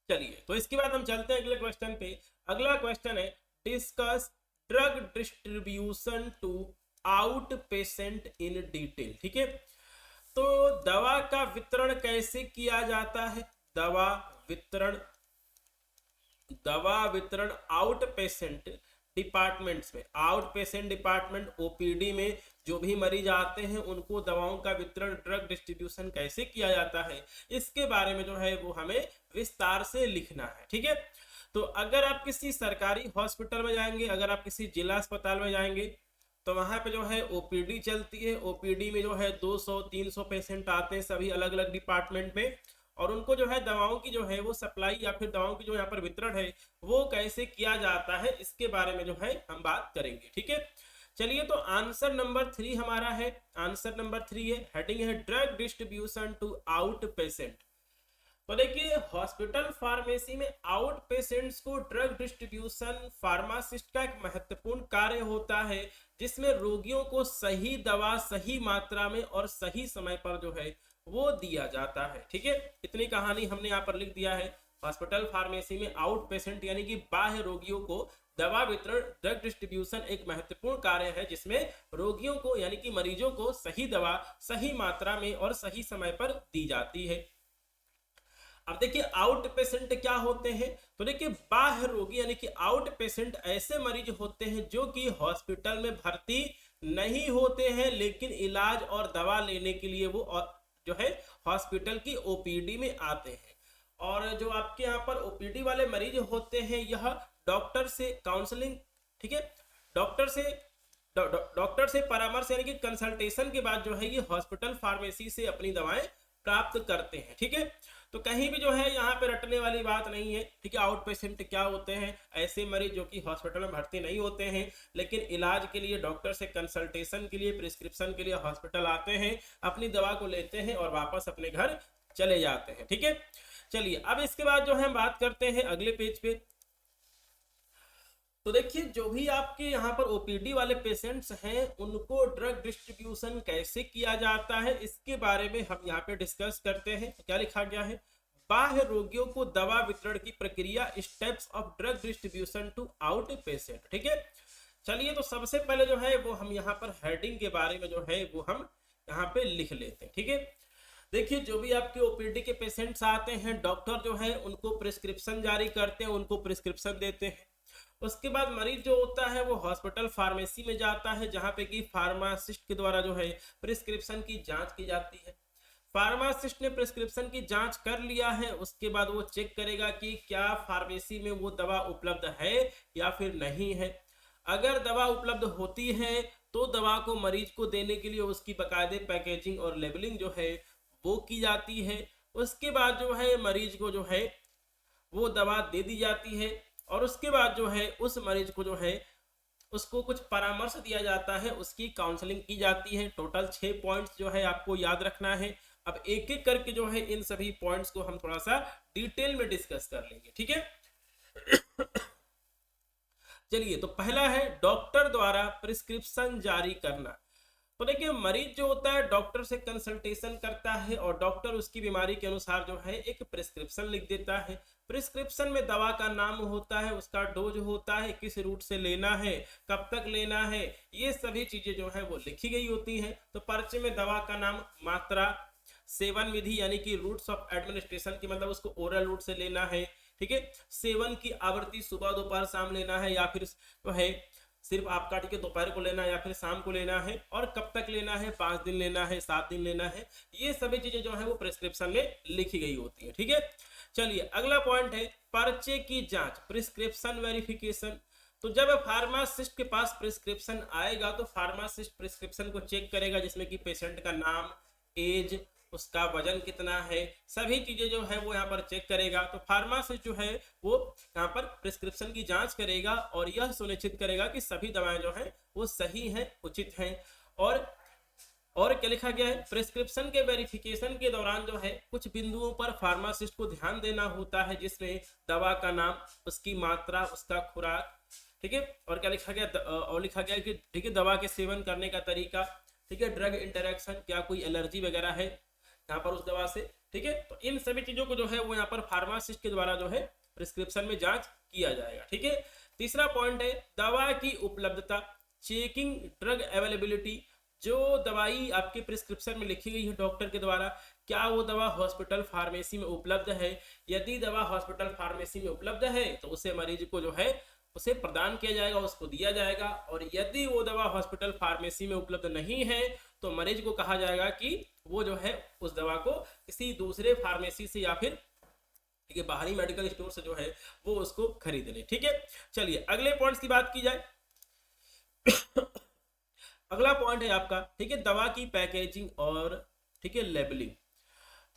चलिए तो इसके बाद हम चलते हैं अगले क्वेश्चन पे। अगला क्वेश्चन है discuss drug distribution to out patient in detail. ठीक है, तो दवा का वितरण कैसे किया जाता है? दवा वितरण आउट पेशेंट डिपार्टमेंट्स में, आउट पेशेंट डिपार्टमेंट ओपीडी में जो भी मरीज आते हैं उनको दवाओं का वितरण ड्रग डिस्ट्रीब्यूशन कैसे किया जाता है इसके बारे में जो है वो हमें विस्तार से लिखना है। ठीक है, तो अगर आप किसी सरकारी हॉस्पिटल में जाएंगे, अगर आप किसी जिला अस्पताल में जाएंगे तो वहां पे जो है ओपीडी चलती है। ओपीडी में जो है 200-300 पेशेंट आते हैं सभी अलग अलग डिपार्टमेंट में, और उनको जो है दवाओं की जो है वो सप्लाई या फिर दवाओं की जो यहाँ पर वितरण है वो कैसे किया जाता है इसके बारे में जो है हम बात करेंगे। ठीक है, चलिए तो आंसर नंबर 3 हमारा है, आंसर नंबर 3 है, हेडिंग है drug distribution to out patient. तो देखिए हॉस्पिटल फार्मेसी में आउट पेशेंट्स को ड्रग डिस्ट्रीब्यूशन फार्मासिस्ट का एक महत्वपूर्ण कार्य होता है जिसमें रोगियों को सही दवा सही मात्रा में और सही समय पर जो है वो दिया जाता है। ठीक है, इतनी कहानी हमने यहाँ पर लिख दिया है। हॉस्पिटल फार्मेसी में आउट पेशेंट यानी कि बाह्य रोगियों को दवा वितरण ड्रग डिस्ट्रीब्यूशन एक महत्वपूर्ण कार्य है जिसमें रोगियों को यानी कि मरीजों को सही दवा सही मात्रा में और सही समय पर दी जाती है। अब देखिए आउट पेशेंट क्या होते हैं, तो देखिए बाह्य रोगी यानी कि आउट पेशेंट ऐसे मरीज होते हैं जो कि हॉस्पिटल में भर्ती नहीं होते हैं लेकिन इलाज और दवा लेने के लिए वो जो है हॉस्पिटल की ओपीडी में आते हैं। और जो आपके यहाँ पर ओपीडी वाले मरीज होते हैं यह डॉक्टर से काउंसलिंग, ठीक है, डॉक्टर से परामर्श यानी कि कंसल्टेशन के बाद जो है ये हॉस्पिटल फार्मेसी से अपनी दवाएं प्राप्त करते हैं। ठीक है, तो कहीं भी जो है यहाँ पे रटने वाली बात नहीं है। ठीक है, आउट पेशेंट क्या होते हैं? ऐसे मरीज जो कि हॉस्पिटल में भर्ती नहीं होते हैं लेकिन इलाज के लिए डॉक्टर से कंसल्टेशन के लिए प्रिस्क्रिप्शन के लिए हॉस्पिटल आते हैं, अपनी दवा को लेते हैं और वापस अपने घर चले जाते हैं। ठीक है, चलिए अब इसके बाद जो है हम बात करते हैं अगले पेज पे। तो देखिए जो भी आपके यहाँ पर ओपीडी वाले पेशेंट्स हैं उनको ड्रग डिस्ट्रीब्यूशन कैसे किया जाता है इसके बारे में हम यहाँ पे डिस्कस करते हैं। क्या लिखा गया है? बाह्य रोगियों को दवा वितरण की प्रक्रिया, steps of drug distribution to out patient. ठीक है, चलिए तो सबसे पहले जो है वो हम यहाँ पर हेडिंग के बारे में जो है वो हम यहाँ पे लिख लेते हैं। ठीक है, देखिए जो भी आपके ओपीडी के पेशेंट्स आते हैं डॉक्टर जो है उनको प्रिस्क्रिप्शन जारी करते हैं, उनको प्रिस्क्रिप्शन देते हैं। उसके बाद मरीज जो होता है वो हॉस्पिटल फार्मेसी में जाता है जहां पे कि फार्मासिस्ट के द्वारा जो है प्रिस्क्रिप्शन की जांच की जाती है। फार्मासिस्ट ने प्रिस्क्रिप्शन की जांच कर लिया है, उसके बाद वो चेक करेगा कि क्या फार्मेसी में वो दवा उपलब्ध है या फिर नहीं है। अगर दवा उपलब्ध होती है तो दवा को मरीज को देने के लिए उसकी बाकायदे पैकेजिंग और लेबलिंग जो है वो की जाती है। उसके बाद जो है मरीज को जो है वो दवा दे दी जाती है और उसके बाद जो है उस मरीज को जो है उसको कुछ परामर्श दिया जाता है, उसकी काउंसलिंग की जाती है। टोटल 6 पॉइंट्स जो है आपको याद रखना है। अब एक एक करके जो है इन सभी पॉइंट्स को हम थोड़ा सा डिटेल में डिस्कस कर लेंगे। ठीक है, चलिए तो पहला है डॉक्टर द्वारा प्रिस्क्रिप्शन जारी करना। तो देखिए मरीज जो होता है डॉक्टर से कंसल्टेशन करता है और डॉक्टर उसकी बीमारी के अनुसार जो है एक प्रिस्क्रिप्शन लिख देता है। प्रिस्क्रिप्शन में दवा का नाम होता है, उसका डोज होता है, किस रूट से लेना है, कब तक लेना है, ये सभी चीजें जो है वो लिखी गई होती हैं। तो पर्चे में दवा का नाम, मात्रा, सेवन विधि यानी कि रूट्स ऑफ एडमिनिस्ट्रेशन की मतलब उसको ओरल रूट से लेना है, ठीक है। सेवन की आवृत्ति सुबह दोपहर शाम लेना है, या फिर जो है सिर्फ आपका, ठीक है, दोपहर को लेना है या फिर शाम को लेना है, और कब तक लेना है, 5 दिन लेना है, 7 दिन लेना है, ये सभी चीजें जो है वो प्रिस्क्रिप्शन में लिखी गई होती है, ठीक है। चलिए अगला पॉइंट है पर्चे की जांच, प्रिस्क्रिप्शन वेरिफिकेशन। तो जब फार्मासिस्ट के पास प्रिस्क्रिप्शन आएगा तो फार्मासिस्ट प्रिस्क्रिप्शन को चेक करेगा, जिसमें कि पेशेंट का नाम, एज, उसका वजन कितना है, सभी चीजें जो है वो यहाँ पर चेक करेगा। तो फार्मासिस्ट जो है वो यहाँ पर प्रिस्क्रिप्शन की जांच करेगा और यह सुनिश्चित करेगा कि सभी दवाएं जो है वो सही हैं, उचित हैं। और क्या लिखा गया है, प्रिस्क्रिप्शन के वेरिफिकेशन के दौरान जो है कुछ बिंदुओं पर फार्मासिस्ट को ध्यान देना होता है, जिसमें दवा का नाम, उसकी मात्रा, उसका खुराक, ठीक है, और क्या लिखा गया, और लिखा गया कि ठीक है दवा के सेवन करने का तरीका, ठीक है, ड्रग इंटरेक्शन, क्या कोई एलर्जी वगैरह है यहाँ पर उस दवा से, ठीक है। तो इन सभी चीजों को जो है वो यहाँ पर फार्मासिस्ट के द्वारा जो है प्रिस्क्रिप्शन में जांच किया जाएगा, ठीक है। तीसरा पॉइंट है दवा की उपलब्धता, चेकिंग ड्रग अवेलेबिलिटी। जो दवाई आपके प्रिस्क्रिप्शन में लिखी गई है डॉक्टर के द्वारा, क्या वो दवा हॉस्पिटल फार्मेसी में उपलब्ध है। यदि दवा हॉस्पिटल फार्मेसी में उपलब्ध है तो उसे मरीज को जो है उसे प्रदान किया जाएगा, उसको दिया जाएगा। और यदि वो दवा हॉस्पिटल फार्मेसी में उपलब्ध नहीं है तो मरीज को कहा जाएगा कि वो जो है उस दवा को किसी दूसरे फार्मेसी से या फिर ठीक है बाहरी मेडिकल स्टोर से जो है वो उसको खरीद ले, ठीक है। चलिए अगले पॉइंट्स की बात की जाए। अगला पॉइंट है आपका, ठीक है, दवा की पैकेजिंग और ठीक है लेबलिंग।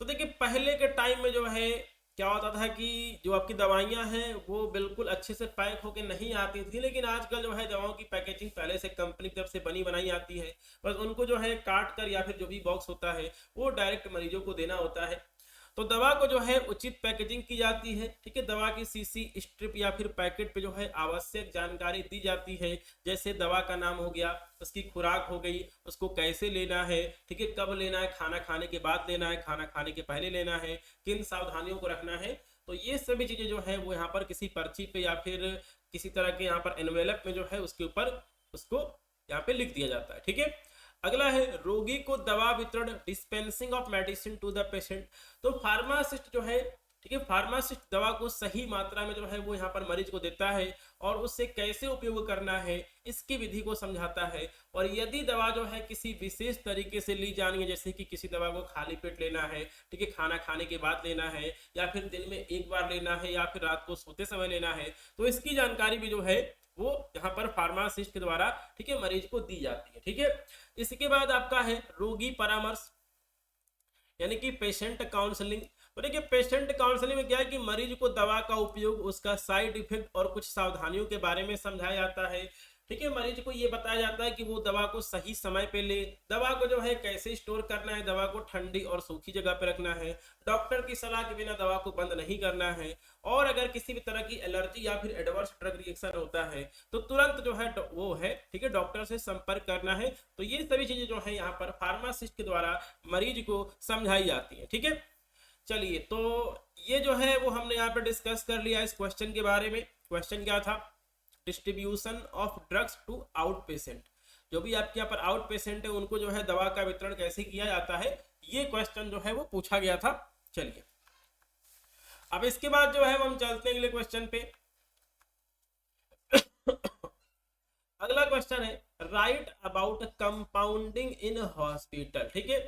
तो देखिए पहले के टाइम में जो है क्या होता था कि जो आपकी दवाइयां हैं वो बिल्कुल अच्छे से पैक होके नहीं आती थी, लेकिन आजकल जो है दवाओं की पैकेजिंग पहले से कंपनी की तरफ से बनी बनाई आती है, बस उनको जो है काट कर या फिर जो भी बॉक्स होता है वो डायरेक्ट मरीजों को देना होता है। तो दवा को जो है उचित पैकेजिंग की जाती है, ठीक है। दवा की शीशी, स्ट्रिप या फिर पैकेट पे जो है आवश्यक जानकारी दी जाती है, जैसे दवा का नाम हो गया, उसकी खुराक हो गई, उसको कैसे लेना है, ठीक है, कब लेना है, खाना खाने के बाद लेना है, खाना खाने के पहले लेना है, किन सावधानियों को रखना है। तो ये सभी चीजें जो है वो यहाँ पर किसी पर्ची पे या फिर किसी तरह के यहाँ पर एनवेलप में जो है उसके ऊपर उसको यहाँ पे लिख दिया जाता है, ठीक है। अगला है रोगी को दवा वितरण, dispensing of medicine to the patient. तो फार्मासिस्ट जो है, ठीक है, फार्मासिस्ट दवा को सही मात्रा में जो है वो यहाँ पर मरीज को देता है और उससे कैसे उपयोग करना है इसकी विधि को समझाता है। और यदि दवा जो है किसी विशेष तरीके से ली जानी है, जैसे कि किसी दवा को खाली पेट लेना है, ठीक है, खाना खाने के बाद लेना है, या फिर दिन में एक बार लेना है, या फिर रात को सोते समय लेना है, तो इसकी जानकारी भी जो है वो यहाँ पर फार्मासिस्ट के द्वारा, ठीक है, मरीज को दी जाती है, ठीक है। इसके बाद आपका है रोगी परामर्श यानी कि पेशेंट काउंसलिंग। तो देखिए पेशेंट काउंसलिंग में क्या है कि मरीज को दवा का उपयोग, उसका साइड इफेक्ट और कुछ सावधानियों के बारे में समझाया जाता है, ठीक है। मरीज को ये बताया जाता है कि वो दवा को सही समय पे ले, दवा को जो है कैसे स्टोर करना है, दवा को ठंडी और सूखी जगह पे रखना है, डॉक्टर की सलाह के बिना दवा को बंद नहीं करना है, और अगर किसी भी तरह की एलर्जी या फिर एडवर्स ड्रग रिएक्शन होता है तो तुरंत जो है वो है, ठीक है, डॉक्टर से संपर्क करना है। तो ये सभी चीजें जो है यहाँ पर फार्मासिस्ट के द्वारा मरीज को समझाई जाती है, ठीक है। चलिए तो ये जो है वो हमने यहाँ पे डिस्कस कर लिया इस क्वेश्चन के बारे में। क्वेश्चन क्या था, distribution of drugs to out patient. जो भी आपके यहाँ पर आउट पेशेंट है उनको जो है दवा का वितरण कैसे किया जाता है, ये क्वेश्चन जो है वो पूछा गया था। चलिए अब इसके बाद जो है हम चलते हैं अगले क्वेश्चन पे। अगला क्वेश्चन है right about compounding in hospital, ठीक है।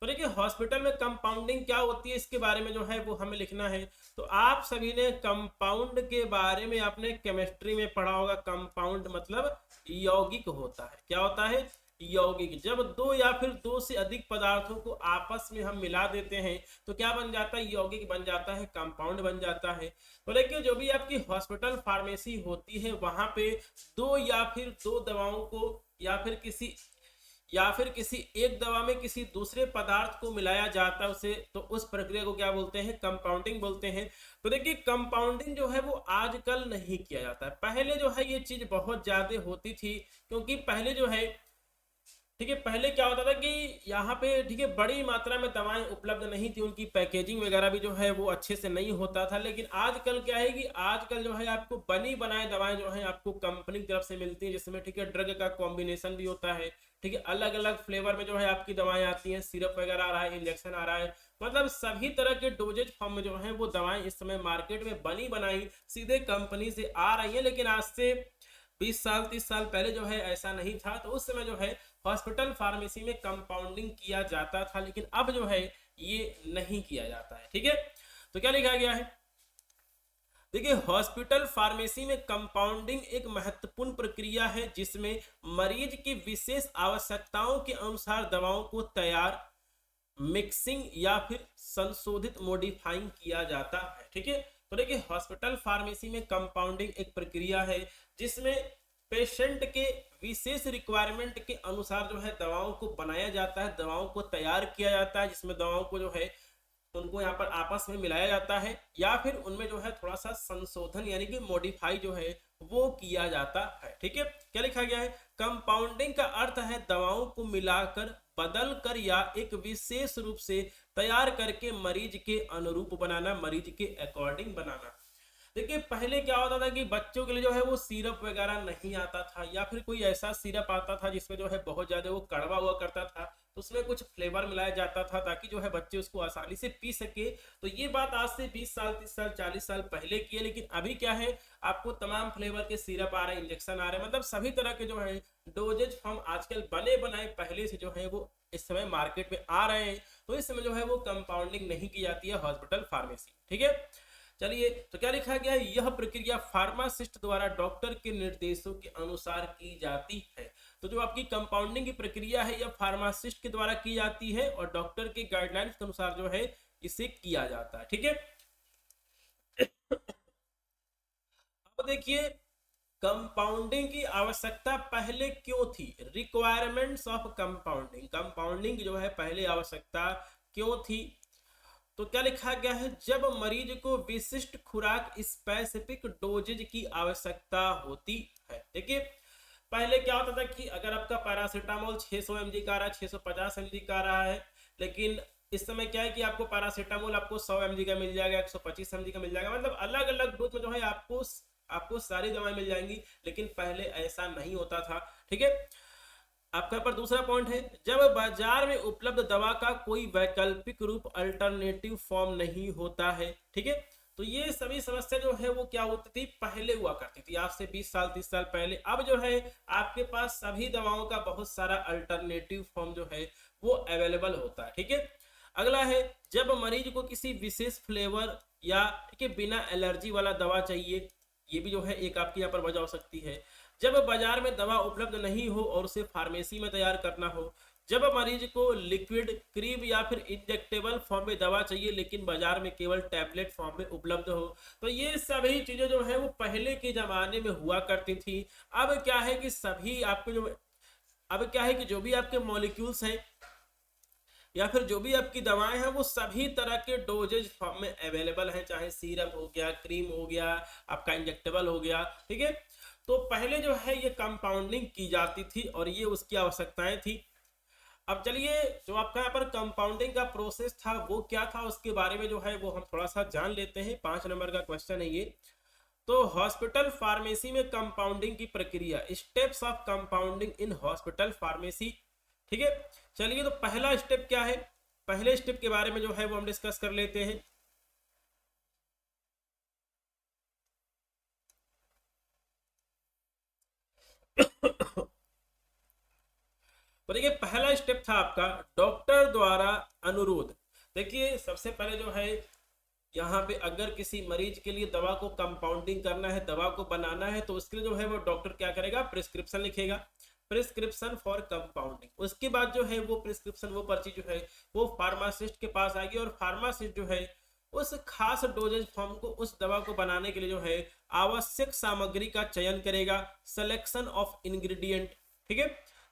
तो देखिए हॉस्पिटल में कंपाउंडिंग क्या होती है इसके बारे में जो है वो हमें लिखना है। तो आप सभी ने कंपाउंड के बारे में आपने केमिस्ट्री में पढ़ा होगा। कंपाउंड मतलब यौगिक होता है। क्या होता है, यौगिक। जब दो या फिर दो से अधिक पदार्थों को आपस में हम मिला देते हैं तो क्या बन जाता है, यौगिक बन जाता है, कंपाउंड बन जाता है। तो देखिए जो भी आपकी हॉस्पिटल फार्मेसी होती है वहां पे दो या फिर दो दवाओं को या फिर किसी एक दवा में किसी दूसरे पदार्थ को मिलाया जाता है उसे, तो उस प्रक्रिया को क्या बोलते हैं, कंपाउंडिंग बोलते हैं। तो देखिए कंपाउंडिंग जो है वो आजकल नहीं किया जाता है। पहले जो है ये चीज बहुत ज्यादा होती थी, क्योंकि पहले जो है, ठीक है, पहले क्या होता था कि यहाँ पे, ठीक है, बड़ी मात्रा में दवाएं उपलब्ध नहीं थी, उनकी पैकेजिंग वगैरह भी जो है वो अच्छे से नहीं होता था। लेकिन आजकल क्या है कि आजकल जो है आपको बनी बनाए दवाएं जो है आपको कंपनी की तरफ से मिलती है, जिसमें ठीक है ड्रग का कॉम्बिनेशन भी होता है, ठीक है, अलग अलग फ्लेवर में जो है आपकी दवाएं आती हैं, सिरप वगैरह आ रहा है, इंजेक्शन आ रहा है, मतलब सभी तरह के डोजेज फॉर्म में जो है वो दवाएं इस समय मार्केट में बनी बनाई सीधे कंपनी से आ रही है। लेकिन आज से 20 साल 30 साल पहले जो है ऐसा नहीं था। तो उस समय जो है हॉस्पिटल फार्मेसी में कंपाउंडिंग किया जाता था, लेकिन अब जो है ये नहीं किया जाता है। ठीक है, तो क्या लिखा गया है, देखिए हॉस्पिटल फार्मेसी में कंपाउंडिंग एक महत्वपूर्ण प्रक्रिया है जिसमें मरीज की विशेष आवश्यकताओं के अनुसार दवाओं को तैयार, मिक्सिंग या फिर संशोधित मॉडिफाइंग किया जाता है। ठीक है, तो देखिए हॉस्पिटल फार्मेसी में कंपाउंडिंग एक प्रक्रिया है जिसमें पेशेंट के विशेष रिक्वायरमेंट के अनुसार जो है दवाओं को बनाया जाता है, दवाओं को तैयार किया जाता है, जिसमें दवाओं को जो है उनको यहाँ पर आपस में मिलाया जाता है या फिर उनमें जो है थोड़ा सा संशोधन यानी कि मॉडिफाई जो है वो किया जाता है। ठीक है, क्या लिखा गया है, कंपाउंडिंग का अर्थ है दवाओं को मिलाकर, बदल कर या एक विशेष रूप से तैयार करके मरीज के अनुरूप बनाना, मरीज के अकॉर्डिंग बनाना। देखिए पहले क्या होता था कि बच्चों के लिए जो है वो सिरप वगैरह नहीं आता था, या फिर कोई ऐसा सिरप आता था जिसमें जो है बहुत ज्यादा वो कड़वा हुआ करता था, तो उसमें कुछ फ्लेवर मिलाया जाता था ताकि जो है बच्चे उसको आसानी से पी सके। तो ये बात आज से 20 साल 30 साल 40 साल पहले की है। लेकिन अभी क्या है, आपको तमाम फ्लेवर के सिरप आ रहे हैं, इंजेक्शन आ रहे हैं, मतलब सभी तरह के जो है डोजेज फॉर्म आजकल बने बनाए पहले से जो है वो इस समय मार्केट में आ रहे हैं। तो इस समय जो है वो कंपाउंडिंग नहीं की जाती है हॉस्पिटल फार्मेसी। ठीक है, चलिए तो क्या लिखा गया है, यह प्रक्रिया फार्मासिस्ट द्वारा डॉक्टर के निर्देशों के अनुसार की जाती है। तो जो आपकी कंपाउंडिंग की प्रक्रिया है यह फार्मासिस्ट के द्वारा की जाती है और डॉक्टर के गाइडलाइंस के अनुसार जो है इसे किया जाता है। ठीक है, अब देखिए कंपाउंडिंग की आवश्यकता पहले क्यों थी, रिक्वायरमेंट्स ऑफ कंपाउंडिंग, कंपाउंडिंग जो है पहले आवश्यकता क्यों थी। तो क्या लिखा गया है, जब मरीज को विशिष्ट खुराक स्पेसिफिक डोजेज की आवश्यकता होती है। देखिए पहले क्या होता था कि अगर आपका पैरासीटामोल 600 mg का आ रहा है, 650 mg का आ रहा है, लेकिन इस समय क्या है कि आपको पैरासीटामोल आपको 100 mg का मिल जाएगा, 125 mg का मिल जाएगा, मतलब अलग अलग डोज में जो है आपको सारी दवाएं मिल जाएंगी। लेकिन पहले ऐसा नहीं होता था। ठीक है, आपका पर दूसरा पॉइंट है, जब बाजार में उपलब्ध दवा का कोई वैकल्पिक रूप अल्टरनेटिव फॉर्म नहीं होता है। ठीक है, तो ये सभी समस्या जो है वो क्या होती थी, पहले हुआ करती थी, आज से 20 साल 30 साल पहले। अब जो है आपके पास सभी दवाओं का बहुत सारा अल्टरनेटिव फॉर्म जो है वो अवेलेबल होता है। ठीक है, अगला है, जब मरीज को किसी विशेष फ्लेवर या ठीक है बिना एलर्जी वाला दवा चाहिए, ये भी जो है एक आपकी यहाँ पर वजह हो सकती है। जब बाजार में दवा उपलब्ध नहीं हो और उसे फार्मेसी में तैयार करना हो, जब मरीज को लिक्विड, क्रीम या फिर इंजेक्टेबल फॉर्म में दवा चाहिए लेकिन बाजार में केवल टैबलेट फॉर्म में उपलब्ध हो, तो ये सभी चीजें जो है वो पहले के जमाने में हुआ करती थी। अब क्या है कि सभी आपके जो भी आपके मॉलिक्यूल्स हैं या फिर जो भी आपकी दवाएं हैं वो सभी तरह के डोजेज फॉर्म में अवेलेबल हैं, चाहे सिरप हो गया, क्रीम हो गया, आपका इंजेक्टेबल हो गया। ठीक है, तो पहले जो है ये कंपाउंडिंग की जाती थी और ये उसकी आवश्यकताएं थी। अब चलिए जो आपका यहाँ पर कंपाउंडिंग का प्रोसेस था वो क्या था उसके बारे में जो है वो हम थोड़ा सा जान लेते हैं। 5 नंबर का क्वेश्चन है ये। तो हॉस्पिटल फार्मेसी में कंपाउंडिंग की प्रक्रिया, steps of compounding in hospital pharmacy. ठीक है, चलिए तो पहला स्टेप क्या है, पहले स्टेप के बारे में जो है वो हम डिस्कस कर लेते हैं। तो देखिए पहला स्टेप था आपका डॉक्टर द्वारा अनुरोध। देखिए सबसे पहले जो है यहाँ पे अगर किसी मरीज के लिए दवा को कंपाउंडिंग करना है, दवा को बनाना है, तो उसके लिए जो है वो डॉक्टर क्या करेगा, प्रिस्क्रिप्शन लिखेगा, प्रिस्क्रिप्शन फॉर कंपाउंडिंग। उसके बाद जो है वो प्रिस्क्रिप्शन, वो पर्ची जो है वो फार्मासिस्ट के पास आएगी और फार्मासिस्ट जो है उस खास डोजेज फॉर्म को, उस दवा को बनाने के लिए जो है आवश्यक सामग्री का चयन करेगा, सिलेक्शन ऑफ इंग्रेडिएंट। ठीक है,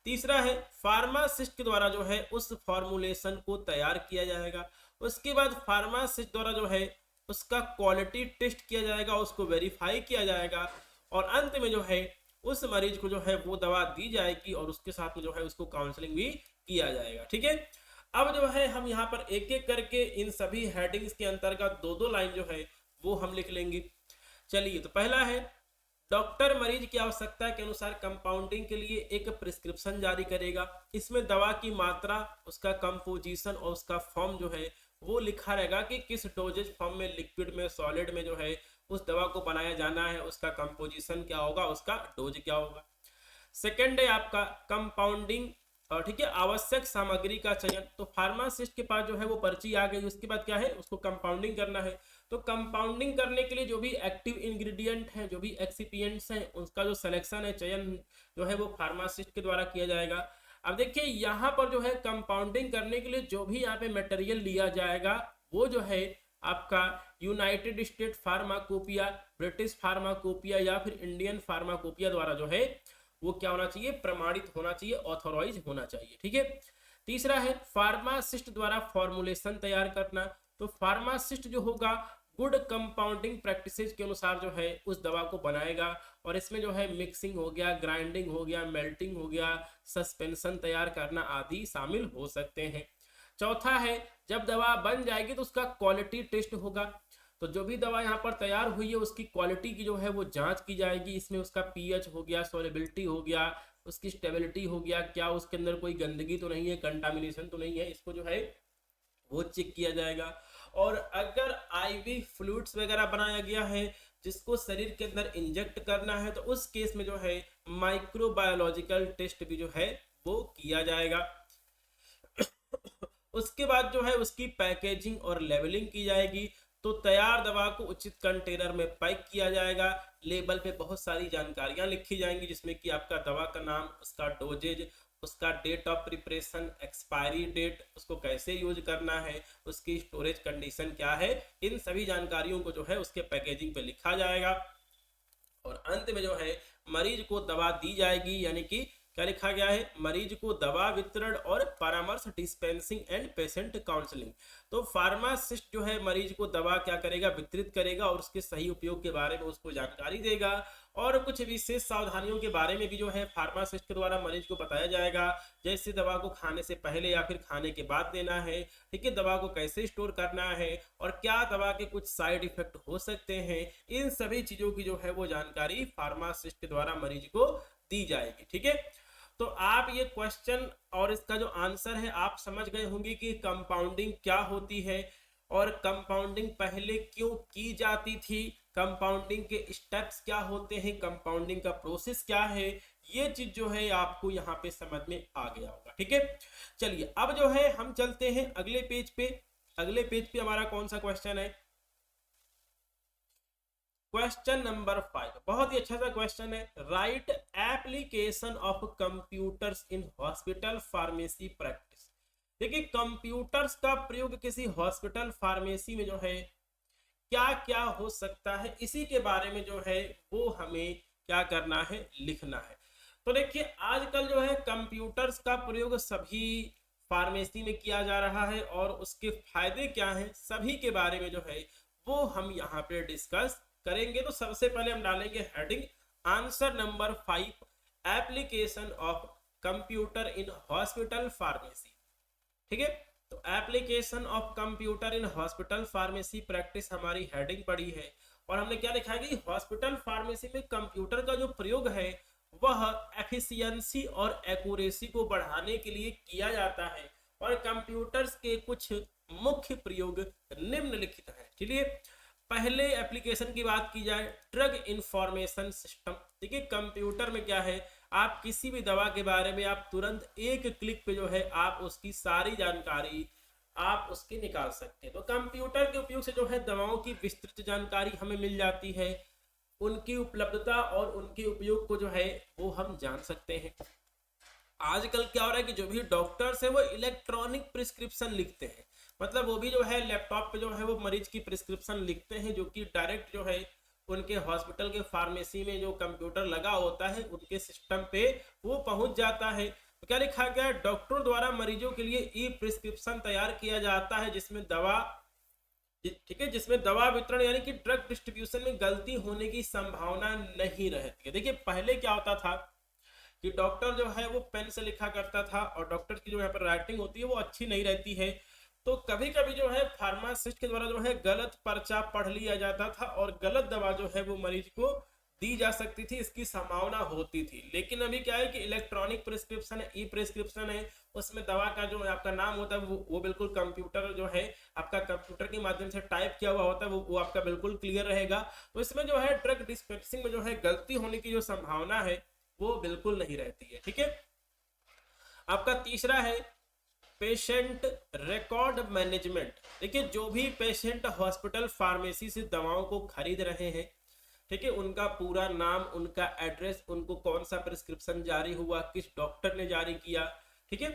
तीसरा है फार्मासिस्ट के द्वारा जो है उस फॉर्मुलेशन को तैयार किया जाएगा। उसके बाद फार्मासिस्ट द्वारा जो है उसका क्वालिटी टेस्ट किया जाएगा, उसको वेरीफाई किया जाएगा और अंत में जो है उस मरीज को जो है वो दवा दी जाएगी और उसके साथ में जो है उसको काउंसलिंग भी किया जाएगा। ठीक है, अब जो है हम यहाँ पर एक एक करके इन सभी हेडिंग्स के अंतर्गत 2-2 लाइन जो है वो हम लिख लेंगे। चलिए तो पहला है डॉक्टर मरीज की आवश्यकता के अनुसार कंपाउंडिंग के लिए एक प्रिस्क्रिप्शन जारी करेगा। इसमें दवा की मात्रा, उसका कंपोजिशन और उसका फॉर्म जो है वो लिखा रहेगा कि किस डोजेज फॉर्म में, लिक्विड में, सॉलिड में जो है उस दवा को बनाया जाना है, उसका कंपोजिशन क्या होगा, उसका डोज क्या होगा। सेकेंड है आपका कंपाउंडिंग, और ठीक है, आवश्यक सामग्री का चयन। तो फार्मासिस्ट के पास जो है वो पर्ची आ गई, उसके बाद क्या है, उसको कंपाउंडिंग करना है। तो कंपाउंडिंग करने के लिए जो भी एक्टिव इंग्रेडिएंट हैं, जो भी एक्सिपिएंट्स हैं, उसका जो सिलेक्शन है, चयन जो है वो फार्मासिस्ट के द्वारा किया जाएगा। अब देखिए यहाँ पर जो है कंपाउंडिंग करने के लिए जो भी यहाँ पे मटेरियल लिया जाएगा वो जो है आपका United state pharmacopoeia, British pharmacopoeia या फिर इंडियन फार्माकोपिया द्वारा जो है वो क्या होना चाहिए, प्रमाणित होना चाहिए, ऑथोराइज होना चाहिए। ठीक है। तीसरा है फार्मासिस्ट द्वारा फॉर्मुलेशन तैयार करना। तो फार्मासिस्ट जो होगा गुड कंपाउंडिंग प्रैक्टिसेज के अनुसार जो है उस दवा को बनाएगा, और इसमें जो है मिक्सिंग हो गया, ग्राइंडिंग हो गया, मेल्टिंग हो गया, सस्पेंशन तैयार करना आदि शामिल हो सकते हैं। चौथा है जब दवा बन जाएगी तो उसका क्वालिटी टेस्ट होगा। तो जो भी दवा यहाँ पर तैयार हुई है उसकी क्वालिटी की जो है वो जांच की जाएगी। इसमें उसका पीएच हो गया, सॉल्युबिलिटी हो गया, उसकी स्टेबिलिटी हो गया, क्या उसके अंदर कोई गंदगी तो नहीं है, कंटामिनेशन तो नहीं है, इसको जो है वो चेक किया जाएगा। और अगर आईवी फ्लूइड्स वगैरह बनाया गया है जिसको शरीर के अंदर इंजेक्ट करना है तो उस केस में जो है माइक्रोबायोलॉजिकल टेस्ट भी जो है वो किया जाएगा। उसके बाद जो है उसकी पैकेजिंग और लेबलिंग की जाएगी। तो तैयार दवा को उचित कंटेनर में पैक किया जाएगा। लेबल पे बहुत सारी जानकारियां लिखी जाएंगी जिसमें कि आपका दवा का नाम, उसका डोजेज, उसका date of preparation, expiry date, उसको कैसे यूज करना है, उसकी स्टोरेज कंडीशन क्या है, इन सभी जानकारियों को जो है उसके पैकेजिंग पे लिखा जाएगा। और अंत में जो है मरीज को दवा दी जाएगी, यानी कि क्या लिखा गया है, मरीज को दवा वितरण और परामर्श, डिस्पेंसिंग एंड पेशेंट काउंसलिंग। तो फार्मासिस्ट जो है मरीज को दवा क्या करेगा, वितरित करेगा और उसके सही उपयोग के बारे में उसको जानकारी देगा। और कुछ विशेष सावधानियों के बारे में भी जो है फार्मासिस्ट के द्वारा मरीज को बताया जाएगा, जैसे दवा को खाने से पहले या फिर खाने के बाद देना है, ठीक है, दवा को कैसे स्टोर करना है और क्या दवा के कुछ साइड इफेक्ट हो सकते हैं। इन सभी चीजों की जो है वो जानकारी फार्मासिस्ट के द्वारा मरीज को दी जाएगी। ठीक है। तो आप ये क्वेश्चन और इसका जो आंसर है आप समझ गए होंगे कि कंपाउंडिंग क्या होती है और कंपाउंडिंग पहले क्यों की जाती थी, कंपाउंडिंग के स्टेप्स क्या होते हैं, कंपाउंडिंग का प्रोसेस क्या है, ये चीज जो है आपको यहाँ पे समझ में आ गया होगा। ठीक है। चलिए अब जो है हम चलते हैं अगले पेज पे। अगले पेज पे हमारा कौन सा क्वेश्चन है, क्वेश्चन नंबर 5। बहुत ही अच्छा सा क्वेश्चन है। Right application of computers in hospital pharmacy practice. देखिए कंप्यूटर्स का प्रयोग किसी हॉस्पिटल फार्मेसी में जो है क्या क्या हो सकता है, इसी के बारे में जो है वो हमें क्या करना है, लिखना है। तो देखिए आजकल जो है कंप्यूटर्स का प्रयोग सभी फार्मेसी में किया जा रहा है और उसके फायदे क्या हैं सभी के बारे में जो है वो हम यहाँ पे डिस्कस करेंगे। तो सबसे पहले हम डालेंगे heading answer number 5, application of computer in hospital pharmacy. ठीक है। तो application of computer in hospital pharmacy practice हमारी हेडिंग पड़ी है और हमने क्या लिखा है कि हॉस्पिटल फार्मेसी में कंप्यूटर का जो प्रयोग है वह एफिशिएंसी और एक्यूरेसी को बढ़ाने के लिए किया जाता है और कंप्यूटर्स के कुछ मुख्य प्रयोग निम्नलिखित हैं। चलिए पहले एप्लीकेशन की बात की जाए, ड्रग इंफॉर्मेशन सिस्टम। देखिए कंप्यूटर में क्या है, आप किसी भी दवा के बारे में आप तुरंत एक क्लिक पे जो है आप उसकी सारी जानकारी आप उसकी निकाल सकते हैं। तो कंप्यूटर के उपयोग से जो है दवाओं की विस्तृत जानकारी हमें मिल जाती है, उनकी उपलब्धता और उनके उपयोग को जो है वो हम जान सकते हैं। आजकल क्या हो रहा है कि जो भी डॉक्टर्स है वो इलेक्ट्रॉनिक प्रिस्क्रिप्शन लिखते हैं, मतलब वो भी जो है लैपटॉप पे जो है वो मरीज की प्रिस्क्रिप्शन लिखते हैं जो कि डायरेक्ट जो है उनके हॉस्पिटल के फार्मेसी में जो कंप्यूटर लगा होता है उनके सिस्टम पे वो पहुंच जाता है। तो क्या लिखा गया है, डॉक्टर द्वारा मरीजों के लिए ई प्रिस्क्रिप्शन तैयार किया जाता है जिसमें दवा, ठीक है, जिसमें दवा वितरण यानी कि ड्रग डिस्ट्रीब्यूशन में गलती होने की संभावना नहीं रहती है। देखिए पहले क्या होता था कि डॉक्टर जो है वो पेन से लिखा करता था और डॉक्टर की जो यहाँ पर राइटिंग होती है वो अच्छी नहीं रहती है, तो कभी कभी जो है फार्मासिस्ट के द्वारा जो है गलत पर्चा पढ़ लिया जाता था और गलत दवा जो है वो मरीज को दी जा सकती थी, इसकी संभावना होती थी। लेकिन अभी क्या है कि इलेक्ट्रॉनिक प्रिस्क्रिप्शन है, ई प्रिस्क्रिप्शन है, उसमें दवा का जो आपका नाम होता है वो बिल्कुल कंप्यूटर जो है आपका कंप्यूटर के माध्यम से टाइप किया हुआ होता है, वो आपका बिल्कुल क्लियर रहेगा। तो इसमें जो है ड्रग डिस्पेंसिंग में जो है गलती होने की जो संभावना है वो बिल्कुल नहीं रहती है। ठीक है, आपका तीसरा है पेशेंट रिकॉर्ड मैनेजमेंट। देखिए, जो भी पेशेंट हॉस्पिटल फार्मेसी से दवाओं को खरीद रहे हैं, ठीक है, उनका पूरा नाम, उनका एड्रेस, उनको कौन सा प्रिस्क्रिप्शन जारी हुआ, किस डॉक्टर ने जारी किया, ठीक है,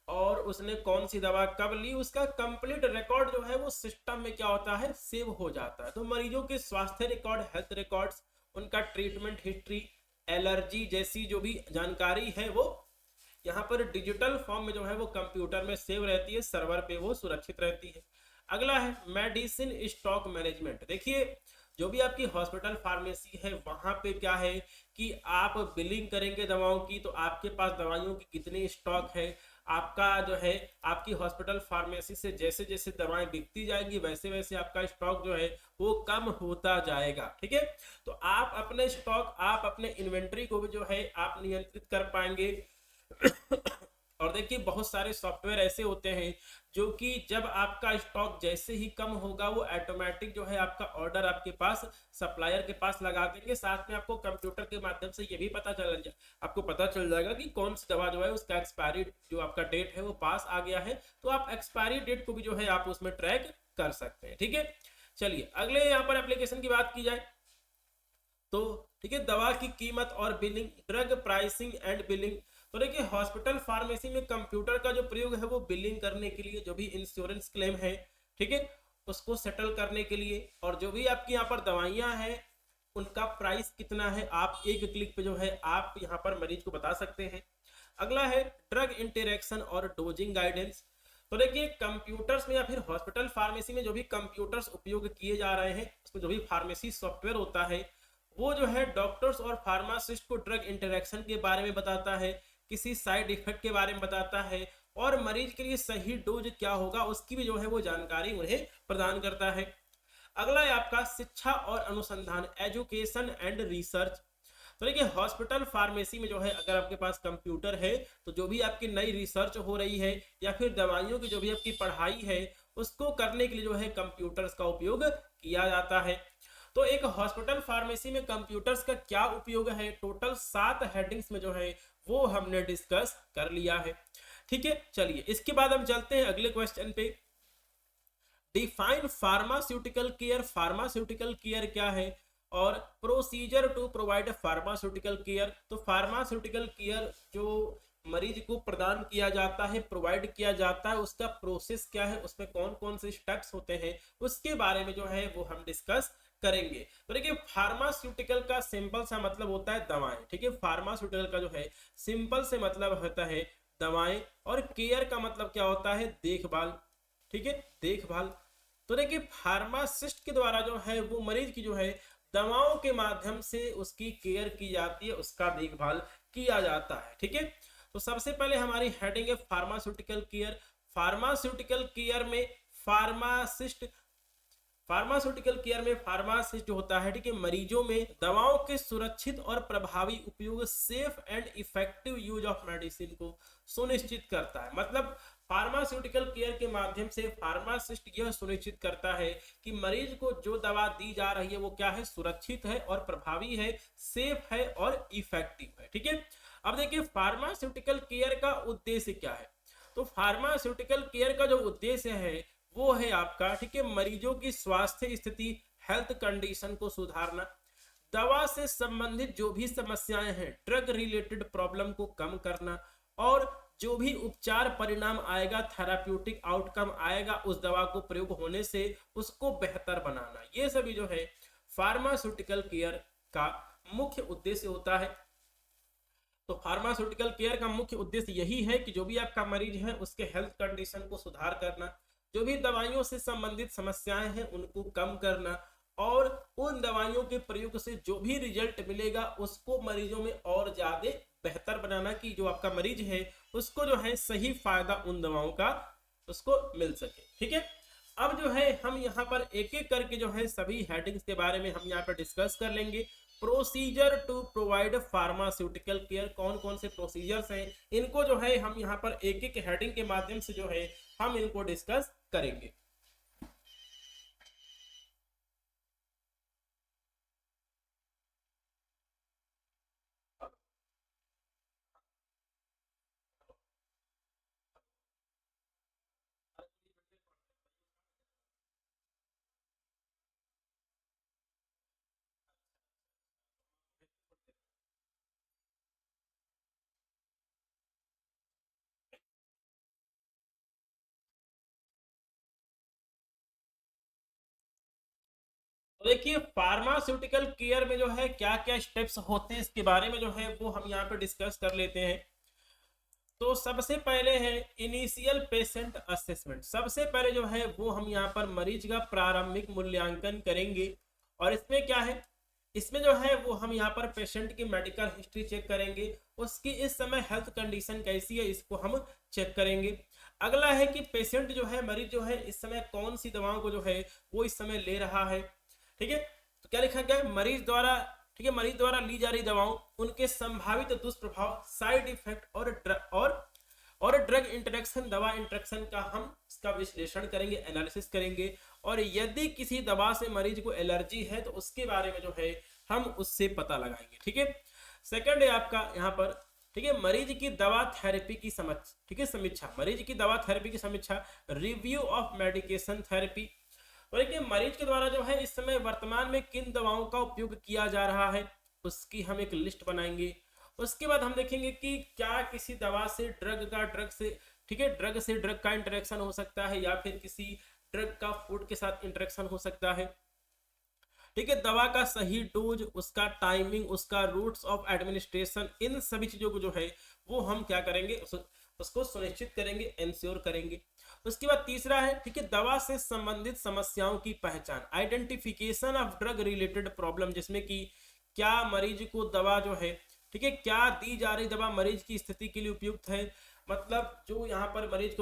और उसने कौन सी दवा कब ली, उसका कंप्लीट रिकॉर्ड जो है वो सिस्टम में क्या होता है, सेव हो जाता है। तो मरीजों के स्वास्थ्य रिकॉर्ड, हेल्थ रिकॉर्ड्स, उनका ट्रीटमेंट हिस्ट्री, एलर्जी जैसी जो भी जानकारी है वो यहाँ पर डिजिटल फॉर्म में जो है वो कंप्यूटर में सेव रहती है, सर्वर पे वो सुरक्षित रहती है। अगला है मेडिसिन स्टॉक मैनेजमेंट। देखिए, जो भी आपकी हॉस्पिटल फार्मेसी है वहां पे क्या है कि आप बिलिंग करेंगे दवाओं की, तो आपके पास दवाइयों की कितनी स्टॉक है, आपका जो है आपकी हॉस्पिटल फार्मेसी से जैसे जैसे दवाएं बिकती जाएंगी वैसे वैसे आपका स्टॉक जो है वो कम होता जाएगा। ठीक है, तो आप अपने स्टॉक, आप अपने इन्वेंट्री को भी जो है आप नियंत्रित कर पाएंगे। और देखिए, बहुत सारे सॉफ्टवेयर ऐसे होते हैं जो कि जब आपका स्टॉक जैसे ही कम होगा वो ऑटोमेटिक जो है आपका ऑर्डर आपके पास सप्लायर के पास लगा देंगे। साथ में आपको कंप्यूटर के माध्यम से ये भी आपको पता चल जाएगा कि कौन सी दवा जो है उसका एक्सपायरी जो आपका डेट है वो पास आ गया है, तो आप एक्सपायरी डेट को भी जो है आप उसमें ट्रैक कर सकते हैं। ठीक है, चलिए अगले यहाँ पर एप्लीकेशन की बात की जाए तो ठीक है, दवा की कीमत और billing, drug pricing and billing. तो देखिए, हॉस्पिटल फार्मेसी में कंप्यूटर का जो प्रयोग है वो बिलिंग करने के लिए, जो भी इंश्योरेंस क्लेम है, ठीक है, उसको सेटल करने के लिए, और जो भी आपकी यहाँ पर दवाइयाँ हैं उनका प्राइस कितना है आप एक क्लिक पे जो है आप यहाँ पर मरीज को बता सकते हैं। अगला है ड्रग इंटरेक्शन और डोजिंग गाइडेंस। तो देखिए, कंप्यूटर्स में या फिर हॉस्पिटल फार्मेसी में जो भी कंप्यूटर्स उपयोग किए जा रहे हैं, उसमें जो भी फार्मेसी सॉफ्टवेयर होता है वो जो है डॉक्टर्स और फार्मासिस्ट को ड्रग इंटरेक्शन के बारे में बताता है, किसी साइड इफेक्ट के बारे में बताता है, और मरीज के लिए सही डोज क्या होगा उसकी भी जो है वो जानकारी उन्हें प्रदान करता है। अगला है आपका शिक्षा और अनुसंधान, एजुकेशन एंड रिसर्च। तो देखिए, हॉस्पिटल फार्मेसी में जो है अगर आपके पास कंप्यूटर है तो जो भी आपकी नई रिसर्च हो रही है या फिर दवाइयों की जो भी आपकी पढ़ाई है उसको करने के लिए जो है कंप्यूटर्स का उपयोग किया जाता है। तो एक हॉस्पिटल फार्मेसी में कंप्यूटर्स का क्या उपयोग है, टोटल 7 हेडिंग्स में जो है वो हमने डिस्कस कर लिया है। ठीक है, चलिए इसके बाद हम चलते हैं अगले क्वेश्चन पे। Define pharmaceutical care. Pharmaceutical care क्या है, और procedure to provide pharmaceutical care. तो फार्मास्यूटिकल केयर जो मरीज को प्रदान किया जाता है, प्रोवाइड किया जाता है, उसका प्रोसेस क्या है, उसमें कौन कौन से स्टेप्स होते हैं उसके बारे में जो है वो हम डिस्कस करेंगे। तो देखिए, फार्मास्यूटिकल का सिंपल सा मतलब होता है दवाएं। ठीक है, फार्मास्यूटिकल का जो है सिंपल से मतलब होता है दवाएं, और केयर का मतलब क्या होता है, देखभाल। ठीक है, देखभाल। तो देखिए, फार्मासिस्ट के द्वारा जो है वो मरीज की जो है दवाओं के माध्यम से उसकी केयर की जाती है, उसका देखभाल किया जाता है। ठीक है, तो सबसे पहले हमारी हेडिंग है फार्मास्यूटिकल केयर। फार्मास्यूटिकल केयर में फार्मास्यूटिकल केयर में फार्मासिस्ट जो होता है, ठीक है, मरीजों में दवाओं के सुरक्षित और प्रभावी उपयोग, safe and effective use of medicine को सुनिश्चित करता है। मतलब फार्मास्यूटिकल केयर के माध्यम से फार्मासिस्ट यह सुनिश्चित करता है कि मरीज को जो दवा दी जा रही है वो क्या है, सुरक्षित है और प्रभावी है, सेफ है और इफेक्टिव है। ठीक है, अब देखिए फार्मास्यूटिकल केयर का उद्देश्य क्या है। तो फार्मास्यूटिकल केयर का जो उद्देश्य है वो है आपका, ठीक है, मरीजों की स्वास्थ्य स्थिति, हेल्थ कंडीशन को सुधारना, दवा से संबंधित जो भी समस्याएं हैं, ड्रग रिलेटेड प्रॉब्लम को कम करना, और जो भी उपचार परिणाम आएगा, थेराप्यूटिक आउटकम आएगा उस दवा को प्रयोग होने से, उसको बेहतर बनाना। ये सभी जो है फार्मास्यूटिकल केयर का मुख्य उद्देश्य होता है। तो फार्मास्यूटिकल केयर का मुख्य उद्देश्य यही है कि जो भी आपका मरीज है उसके हेल्थ कंडीशन को सुधार करना, जो भी दवाइयों से संबंधित समस्याएं हैं उनको कम करना, और उन दवाइयों के प्रयोग से जो भी रिजल्ट मिलेगा उसको मरीजों में और ज्यादा बेहतर बनाना, कि जो आपका मरीज है उसको जो है सही फायदा उन दवाओं का उसको मिल सके। ठीक है, अब जो है हम यहाँ पर एक एक करके जो है सभी हेडिंग्स के बारे में हम यहाँ पर डिस्कस कर लेंगे। Procedure to provide pharmaceutical care, कौन कौन से प्रोसीजर्स हैं, इनको जो है हम यहाँ पर एक एक हेडिंग के माध्यम से जो है हम इनको डिस्कस करेंगे। तो देखिए फार्मास्यूटिकल केयर में जो है क्या क्या स्टेप्स होते हैं इसके बारे में जो है वो हम यहाँ पे डिस्कस कर लेते हैं। तो सबसे पहले है इनिशियल पेशेंट असेसमेंट। सबसे पहले जो है वो हम यहाँ पर मरीज का प्रारंभिक मूल्यांकन करेंगे। और इसमें क्या है, इसमें जो है वो हम यहाँ पर पेशेंट की मेडिकल हिस्ट्री चेक करेंगे, उसकी इस समय हेल्थ कंडीशन कैसी है इसको हम चेक करेंगे। अगला है कि पेशेंट जो है, मरीज जो है इस समय कौन सी दवाओं को जो है वो इस समय ले रहा है। ठीक है, तो क्या लिखा गया है, मरीज द्वारा, ठीक है, मरीज द्वारा ली जा रही दवाओं, उनके संभावित दुष्प्रभाव, साइड इफेक्ट और ड्रग इंटरेक्शन, दवा इंटरेक्शन का हम इसका विश्लेषण करेंगे, एनालिसिस करेंगे। और यदि किसी दवा से मरीज को एलर्जी है तो उसके बारे में जो है हम उससे पता लगाएंगे। ठीक है, सेकंड है आपका यहाँ पर, ठीक है, मरीज की दवा थेरेपी की समझ, ठीक है, समीक्षा, मरीज की दवा थेरेपी की समीक्षा, रिव्यू ऑफ मेडिकेशन थेरेपी। और देखिए मरीज के द्वारा जो है इस समय वर्तमान में किन दवाओं का उपयोग किया जा रहा है उसकी हम एक लिस्ट बनाएंगे। उसके बाद हम देखेंगे कि क्या किसी दवा से ड्रग से, ठीक है, ड्रग से ड्रग का इंटरेक्शन हो सकता है या फिर किसी ड्रग का फूड के साथ इंटरेक्शन हो सकता है। ठीक है, दवा का सही डोज, उसका टाइमिंग, उसका रूट्स ऑफ एडमिनिस्ट्रेशन, इन सभी चीजों को जो है वो हम क्या करेंगे, उसको सुनिश्चित करेंगे, इंश्योर करेंगे। उसके बाद तीसरा है, ठीक है, दवा से संबंधित समस्याओं की पहचान, identification of drug related problem, जिसमें कि क्या मरीज को दवा जो है, ठीक है, क्या दी जा रही दवा मरीज की स्थिति के लिए उपयुक्त है। मतलब जो यहाँ पर मरीज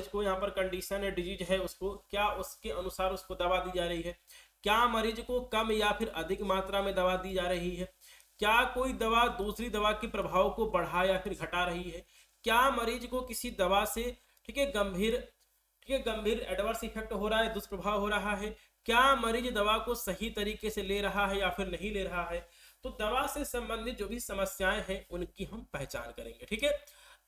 को यहाँ पर कंडीशन है, डिजीज है, उसको क्या उसके अनुसार उसको दवा दी जा रही है, क्या मरीज को कम या फिर अधिक मात्रा में दवा दी जा रही है, क्या कोई दवा दूसरी दवा के प्रभाव को बढ़ा या फिर घटा रही है, क्या मरीज को किसी दवा से, ठीक है, गंभीर एडवर्स इफेक्ट हो रहा है, दुष्प्रभाव हो रहा है, क्या मरीज दवा को सही तरीके से ले रहा है या फिर नहीं ले रहा है। तो दवा से संबंधित जो भी समस्याएं हैं उनकी हम पहचान करेंगे। ठीक है,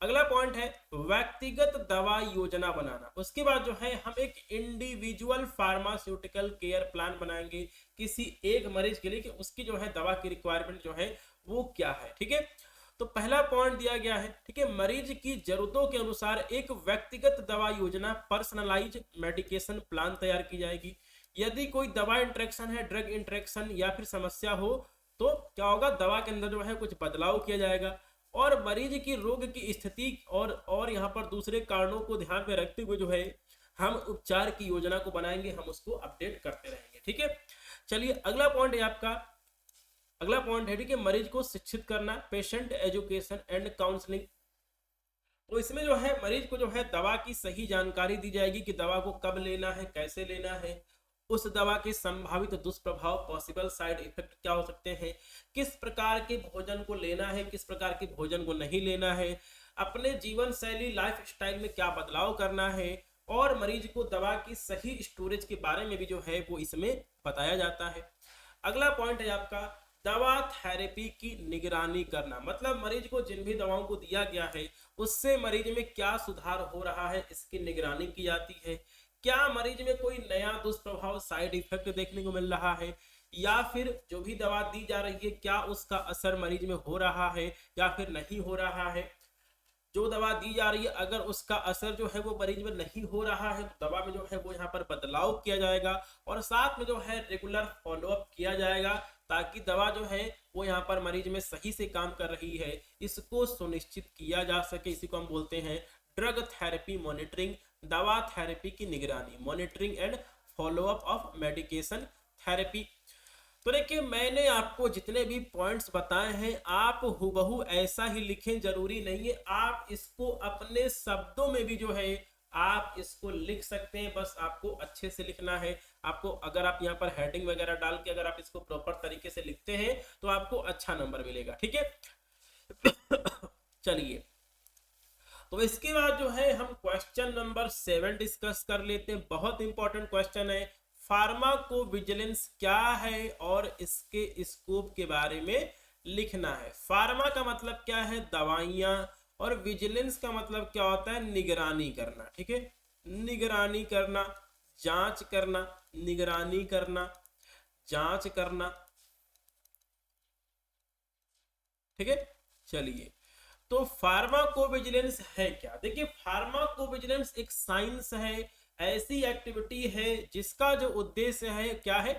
अगला पॉइंट है व्यक्तिगत दवा योजना बनाना। उसके बाद जो है हम एक इंडिविजुअल फार्मास्यूटिकल केयर प्लान बनाएंगे किसी एक मरीज के लिए कि उसकी जो है दवा की रिक्वायरमेंट जो है वो क्या है। ठीक है, तो पहला पॉइंट दिया गया है, ठीक है, मरीज की जरूरतों के अनुसार एक व्यक्तिगत दवा योजना, पर्सनलाइज मेडिकेशन प्लान तैयार की जाएगी। यदि कोई दवा इंटरेक्शन है, ड्रग इंटरेक्शन या फिर समस्या हो तो क्या होगा, दवा के अंदर जो है कुछ बदलाव किया जाएगा और मरीज की रोग की स्थिति और यहाँ पर दूसरे कारणों को ध्यान में रखते हुए जो है हम उपचार की योजना को बनाएंगे, हम उसको अपडेट करते रहेंगे। ठीक है, चलिए अगला पॉइंट है आपका, अगला पॉइंट है, ठीक है, मरीज को शिक्षित करना, पेशेंट एजुकेशन एंड काउंसलिंग। तो इसमें जो है मरीज को जो है दवा की सही जानकारी दी जाएगी कि दवा को कब लेना है, कैसे लेना है, उस दवा के संभावित दुष्प्रभाव, पॉसिबल साइड इफेक्ट क्या हो सकते हैं, किस प्रकार के भोजन को लेना है, किस प्रकार के भोजन को नहीं लेना है, अपने जीवन शैली लाइफ स्टाइल में क्या बदलाव करना है, और मरीज को दवा की सही स्टोरेज के बारे में भी जो है वो इसमें बताया जाता है। अगला पॉइंट है आपका दवा थेरेपी की निगरानी करना। मतलब मरीज को जिन भी दवाओं को दिया गया है उससे मरीज में क्या सुधार हो रहा है इसकी निगरानी की जाती है। क्या मरीज में कोई नया दुष्प्रभाव, साइड इफेक्ट देखने को मिल रहा है, या फिर जो भी दवा दी जा रही है क्या उसका असर मरीज में हो रहा है या फिर नहीं हो रहा है। जो दवा दी जा रही है अगर उसका असर जो है वो मरीज में नहीं हो रहा है तो दवा में जो है वो यहाँ पर बदलाव किया जाएगा और साथ में जो है रेगुलर फॉलोअप किया जाएगा ताकि दवा जो है वो यहाँ पर मरीज में सही से काम कर रही है इसको सुनिश्चित किया जा सके। इसी को हम बोलते हैं ड्रग थेरेपी मॉनिटरिंग, दवा थेरेपी की निगरानी, monitoring and follow up of medication therapy. तो देखिए मैंने आपको जितने भी पॉइंट्स बताए हैं आप हुबहू ऐसा ही लिखें, जरूरी नहीं है, आप इसको अपने शब्दों में भी जो है आप इसको लिख सकते हैं, बस आपको अच्छे से लिखना है। आपको अगर आप यहाँ पर हेडिंग वगैरह डाल के अगर आप इसको प्रॉपर तरीके से लिखते हैं तो आपको अच्छा नंबर मिलेगा, ठीक है। चलिए, तो इसके बाद जो है हम क्वेश्चन नंबर 7 डिस्कस कर लेते हैं। बहुत इंपॉर्टेंट क्वेश्चन है। फार्माकोविजिलेंस क्या है और इसके स्कोप के बारे में लिखना है। फार्मा का मतलब क्या है, दवाइयां, और विजिलेंस का मतलब क्या होता है, निगरानी करना, ठीक है। निगरानी करना, जांच करना, निगरानी करना, जांच करना, ठीक है। चलिए, तो फार्माकोविजिलेंस है क्या। देखिए, फार्माकोविजिलेंस एक साइंस है, ऐसी एक्टिविटी है जिसका जो उद्देश्य है क्या है,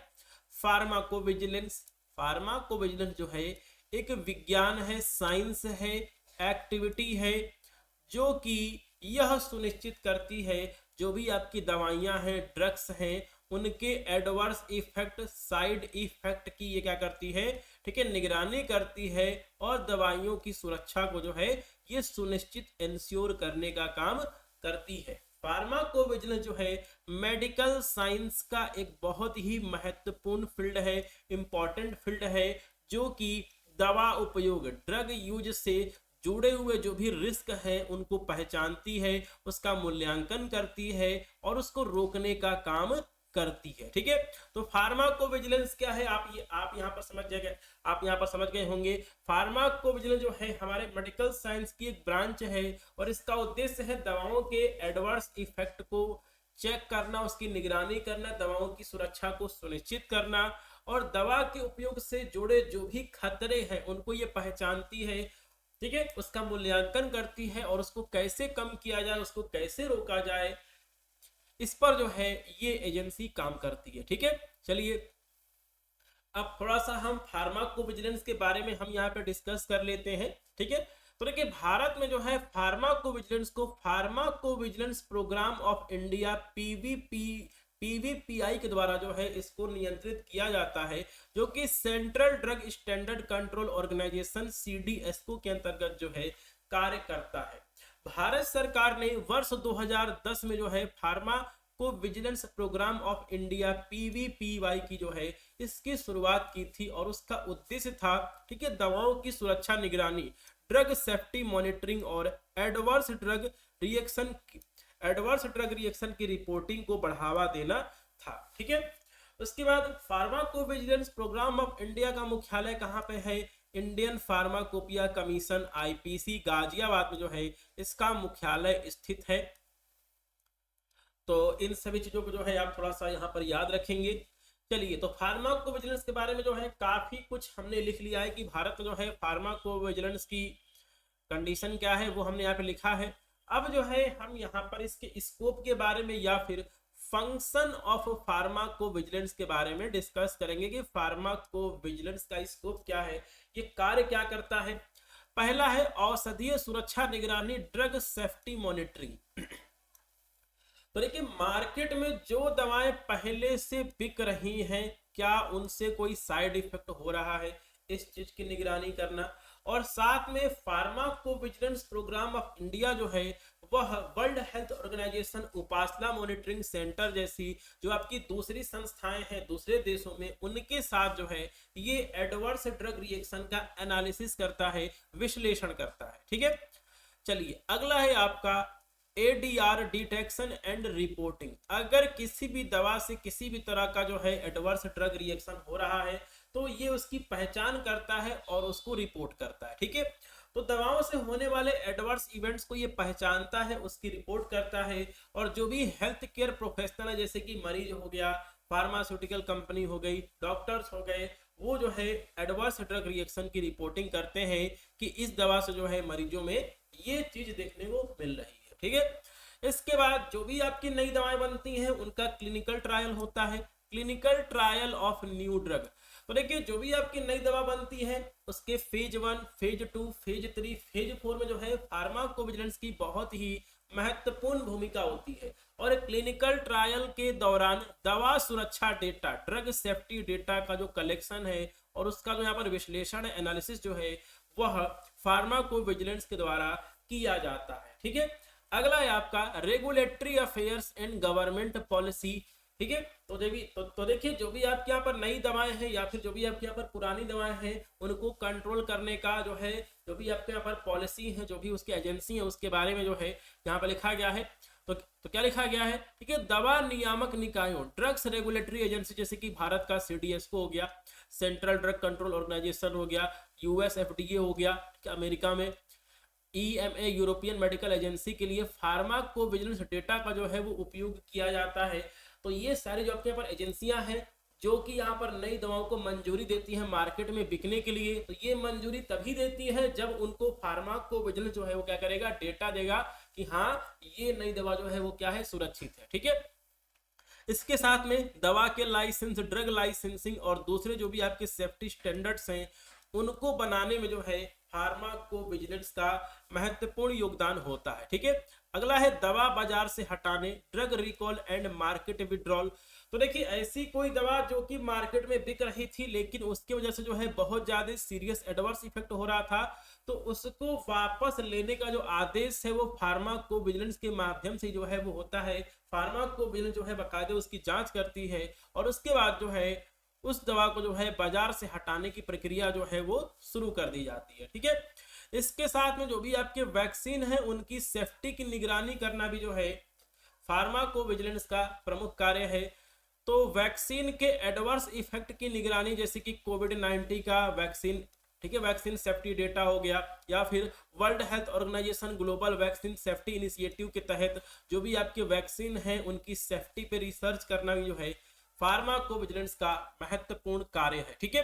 फार्माकोविजिलेंस। फार्माकोविजिलेंस जो है एक विज्ञान है, साइंस है, एक्टिविटी है, जो कि यह सुनिश्चित करती है जो भी आपकी दवाइयां हैं, ड्रग्स हैं, उनके एडवर्स इफेक्ट, साइड इफेक्ट की ये क्या करती है, ठीक है, निगरानी करती है, और दवाइयों की सुरक्षा को जो है ये सुनिश्चित इंश्योर करने का काम करती है। फार्माकोविजिलेंस जो है मेडिकल साइंस का एक बहुत ही महत्वपूर्ण फील्ड है, इंपॉर्टेंट फील्ड है, जो कि दवा उपयोग, ड्रग यूज से जुड़े हुए जो भी रिस्क है उनको पहचानती है, उसका मूल्यांकन करती है और उसको रोकने का काम करती है, ठीक है। तो फार्माकोविजिलेंस क्या है, आप यहाँ पर समझ गए होंगे। फार्माकोविजिलेंस जो है हमारे मेडिकल साइंस की एक ब्रांच है, और इसका उद्देश्य है दवाओं के एडवर्स इफेक्ट को चेक करना, उसकी निगरानी करना, दवाओं की सुरक्षा को सुनिश्चित करना, और दवा के उपयोग से जुड़े जो भी खतरे हैं उनको ये पहचानती है, ठीक है, उसका मूल्यांकन करती है, और उसको कैसे कम किया जाए, उसको कैसे रोका जाए, इस पर जो है ये एजेंसी काम करती है, ठीक है। चलिए, अब थोड़ा सा हम फार्माकोविजिलेंस के बारे में हम यहाँ पे डिस्कस कर लेते हैं, ठीक है। तो देखिए, भारत में जो है फार्माकोविजिलेंस को pharmacovigilance programme of India PVPI के द्वारा जो है इसको नियंत्रित किया जाता है, जो कि central drug standard control organisation CDSO के अंतर्गत जो है कार्य करता है। भारत सरकार ने वर्ष 2010 में जो है फार्माकोविजिलेंस प्रोग्राम ऑफ इंडिया पीवीपीवाई की जो है इसकी शुरुआत की थी, और उसका उद्देश्य था, ठीक है, दवाओं की सुरक्षा निगरानी, ड्रग सेफ्टी मॉनिटरिंग और एडवर्स ड्रग रिएक्शन की रिपोर्टिंग को बढ़ावा देना था, ठीक है। उसके बाद फार्माकोविजिलेंस प्रोग्राम ऑफ इंडिया का मुख्यालय कहाँ पे है, Indian pharmacopoeia commission IPC Ghaziabad में जो है इसका मुख्यालय स्थित है। तो इन सभी चीजों को जो है आप थोड़ा सा यहाँ पर याद रखेंगे। चलिए, तो फार्माकोविजिलेंस के बारे में जो है काफी कुछ हमने लिख लिया है कि भारत में जो है फार्माकोविजिलेंस की कंडीशन क्या है वो हमने यहाँ पे लिखा है। अब जो है हम यहाँ पर इसके स्कोप के बारे में या फिर फंक्शन ऑफ फार्माकोविजिलेंस के बारे में डिस्कस करेंगे कि फार्माकोविजिलेंस का स्कोप क्या है, ये कार्य क्या करता है। पहला है औषधीय सुरक्षा निगरानी, ड्रग सेफ्टी मॉनिटरिंग। तो देखिए, मार्केट में जो दवाएं पहले से बिक रही हैं क्या उनसे कोई साइड इफेक्ट हो रहा है, इस चीज की निगरानी करना, और साथ में फार्माकोविजिलेंस प्रोग्राम ऑफ इंडिया जो है वह वर्ल्ड हेल्थ ऑर्गेनाइजेशन उपासना मॉनिटरिंग सेंटर जैसी जो आपकी दूसरी संस्थाएं हैं दूसरे देशों में, उनके साथ जो है ये एडवर्स ड्रग रिएक्शन का एनालिसिस करता है, विश्लेषण करता है, ठीक है। चलिए, अगला है आपका ADR डिटेक्शन एंड रिपोर्टिंग। अगर किसी भी दवा से किसी भी तरह का जो है एडवर्स ड्रग रिएक्शन हो रहा है तो ये उसकी पहचान करता है और उसको रिपोर्ट करता है, ठीक है। तो दवाओं से होने वाले एडवर्स इवेंट्स को ये पहचानता है, उसकी रिपोर्ट करता है, और जो भी हेल्थ केयर प्रोफेशनल है जैसे कि मरीज हो गया, फार्मास्यूटिकल कंपनी हो गई, डॉक्टर्स हो गए, वो जो है एडवर्स ड्रग रिएक्शन की रिपोर्टिंग करते हैं कि इस दवा से जो है मरीजों में ये चीज देखने को मिल रही है, ठीक है। इसके बाद जो भी आपकी नई दवाएं बनती हैं उनका क्लिनिकल ट्रायल होता है, clinical trial of new drug. तो देखिए, जो भी आपकी नई दवा बनती है उसके फेज 1, फेज 2, फेज 3, फेज 4 में जो है फार्माकोविजिलेंस की बहुत ही महत्वपूर्ण भूमिका होती है, और क्लिनिकल ट्रायल के दौरान दवा सुरक्षा डेटा, ड्रग सेफ्टी डेटा का जो कलेक्शन है और उसका जो यहाँ पर विश्लेषण एनालिसिस जो है वह फार्माकोविजिलेंस के द्वारा किया जाता है, ठीक है। अगला है आपका regulatory affairs and government policy. ठीक है, तो देखिए जो भी आपके यहाँ पर नई दवाएं हैं या फिर जो भी आपके यहाँ पर पुरानी दवाएं हैं उनको कंट्रोल करने का जो है, जो भी आपके यहाँ पर पॉलिसी है, जो भी उसकी एजेंसी है, उसके बारे में जो है यहाँ पर लिखा गया है। तो क्या लिखा गया है, ठीक है, दवा नियामक निकायों, ड्रग्स रेगुलेटरी एजेंसी, जैसे कि भारत का सीडीएसको हो गया, सेंट्रल ड्रग कंट्रोल ऑर्गेनाइजेशन हो गया, यूएस एफडीए हो गया, अमेरिका में ईएमए यूरोपियन मेडिकल एजेंसी के लिए फार्माकोविजिलेंस डेटा का जो है वो उपयोग किया जाता है। तो ये सारी जो आपके यहाँ पर एजेंसियां हैं जो कि यहाँ पर नई दवाओं को मंजूरी देती है मार्केट में बिकने के लिए, तो ये मंजूरी तभी देती है जब उनको फार्माकोविजिलेंस जो है वो क्या करेगा, डेटा देगा कि हाँ ये नई दवा जो है वो क्या है, सुरक्षित है। ठीक है, इसके साथ में दवा के लाइसेंस, ड्रग लाइसेंसिंग और दूसरे जो भी आपके सेफ्टी स्टैंडर्ड्स हैं उनको बनाने में जो है फार्माकोविजिलेंस का महत्वपूर्ण योगदान होता है। ठीक है, अगला है दवा बाजार से हटाने, drug recall and market withdrawal. तो देखिए ऐसी कोई दवा जो कि मार्केट में बिक रही थी लेकिन उसकी वजह से जो है बहुत ज्यादा सीरियस एडवर्स इफेक्ट हो रहा था, तो उसको वापस लेने का जो आदेश है वो फार्माकोविजिलेंस के माध्यम से जो है वो होता है। फार्माकोविजिलेंस जो है बाकायदे उसकी जांच करती है और उसके बाद जो है उस दवा को जो है बाजार से हटाने की प्रक्रिया जो है वो शुरू कर दी जाती है। ठीक है, इसके साथ में जो भी आपके वैक्सीन है उनकी सेफ्टी की निगरानी करना भी जो है फार्माकोविजिलेंस का प्रमुख कार्य है। तो वैक्सीन के एडवर्स इफेक्ट की निगरानी, जैसे कि कोविड-19 का वैक्सीन, ठीक है, वैक्सीन सेफ्टी डेटा हो गया, या फिर world health organisation global vaccine safety initiative के तहत जो भी आपके वैक्सीन है उनकी सेफ्टी पे रिसर्च करना भी जो है फार्माकोविजिलेंस का महत्वपूर्ण कार्य है। ठीक है,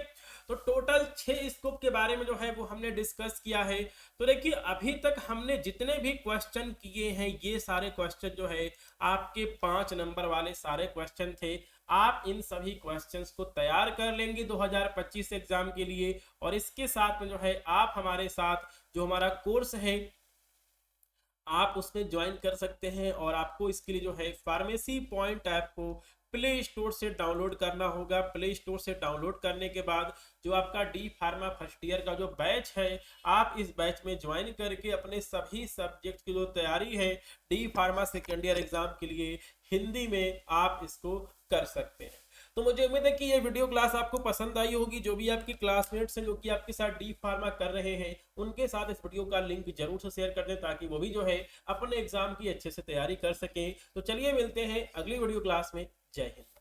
तो टोटल 6 स्कोप के बारे में जो है वो हमने डिस्कस किया है। तो देखिए अभी तक हमने जितने भी क्वेश्चन किए हैं ये सारे क्वेश्चन जो है आपके 5 नंबर वाले सारे क्वेश्चन थे। आप इन सभी क्वेश्चंस को तैयार कर लेंगे 2025 एग्जाम के लिए, और इसके साथ में जो है आप हमारे साथ जो हमारा कोर्स है आप उसमें ज्वाइन कर सकते हैं। और आपको इसके लिए जो है फार्मेसी पॉइंट ऐप को प्ले स्टोर से डाउनलोड करना होगा। प्ले स्टोर से डाउनलोड करने के बाद जो आपका डी फार्मा फर्स्ट ईयर का जो बैच है आप इस बैच में ज्वाइन करके अपने सभी सब्जेक्ट की जो तैयारी है D pharma second year exam के लिए हिंदी में आप इसको कर सकते हैं। तो मुझे उम्मीद है कि ये वीडियो क्लास आपको पसंद आई होगी। जो भी आपके क्लासमेट्स हैं जो कि आपके साथ डी फार्मा कर रहे हैं उनके साथ इस वीडियो का लिंक जरूर से शेयर कर दें ताकि वो भी जो है अपने एग्जाम की अच्छे से तैयारी कर सकें। तो चलिए मिलते हैं अगली वीडियो क्लास में। जय हिंद।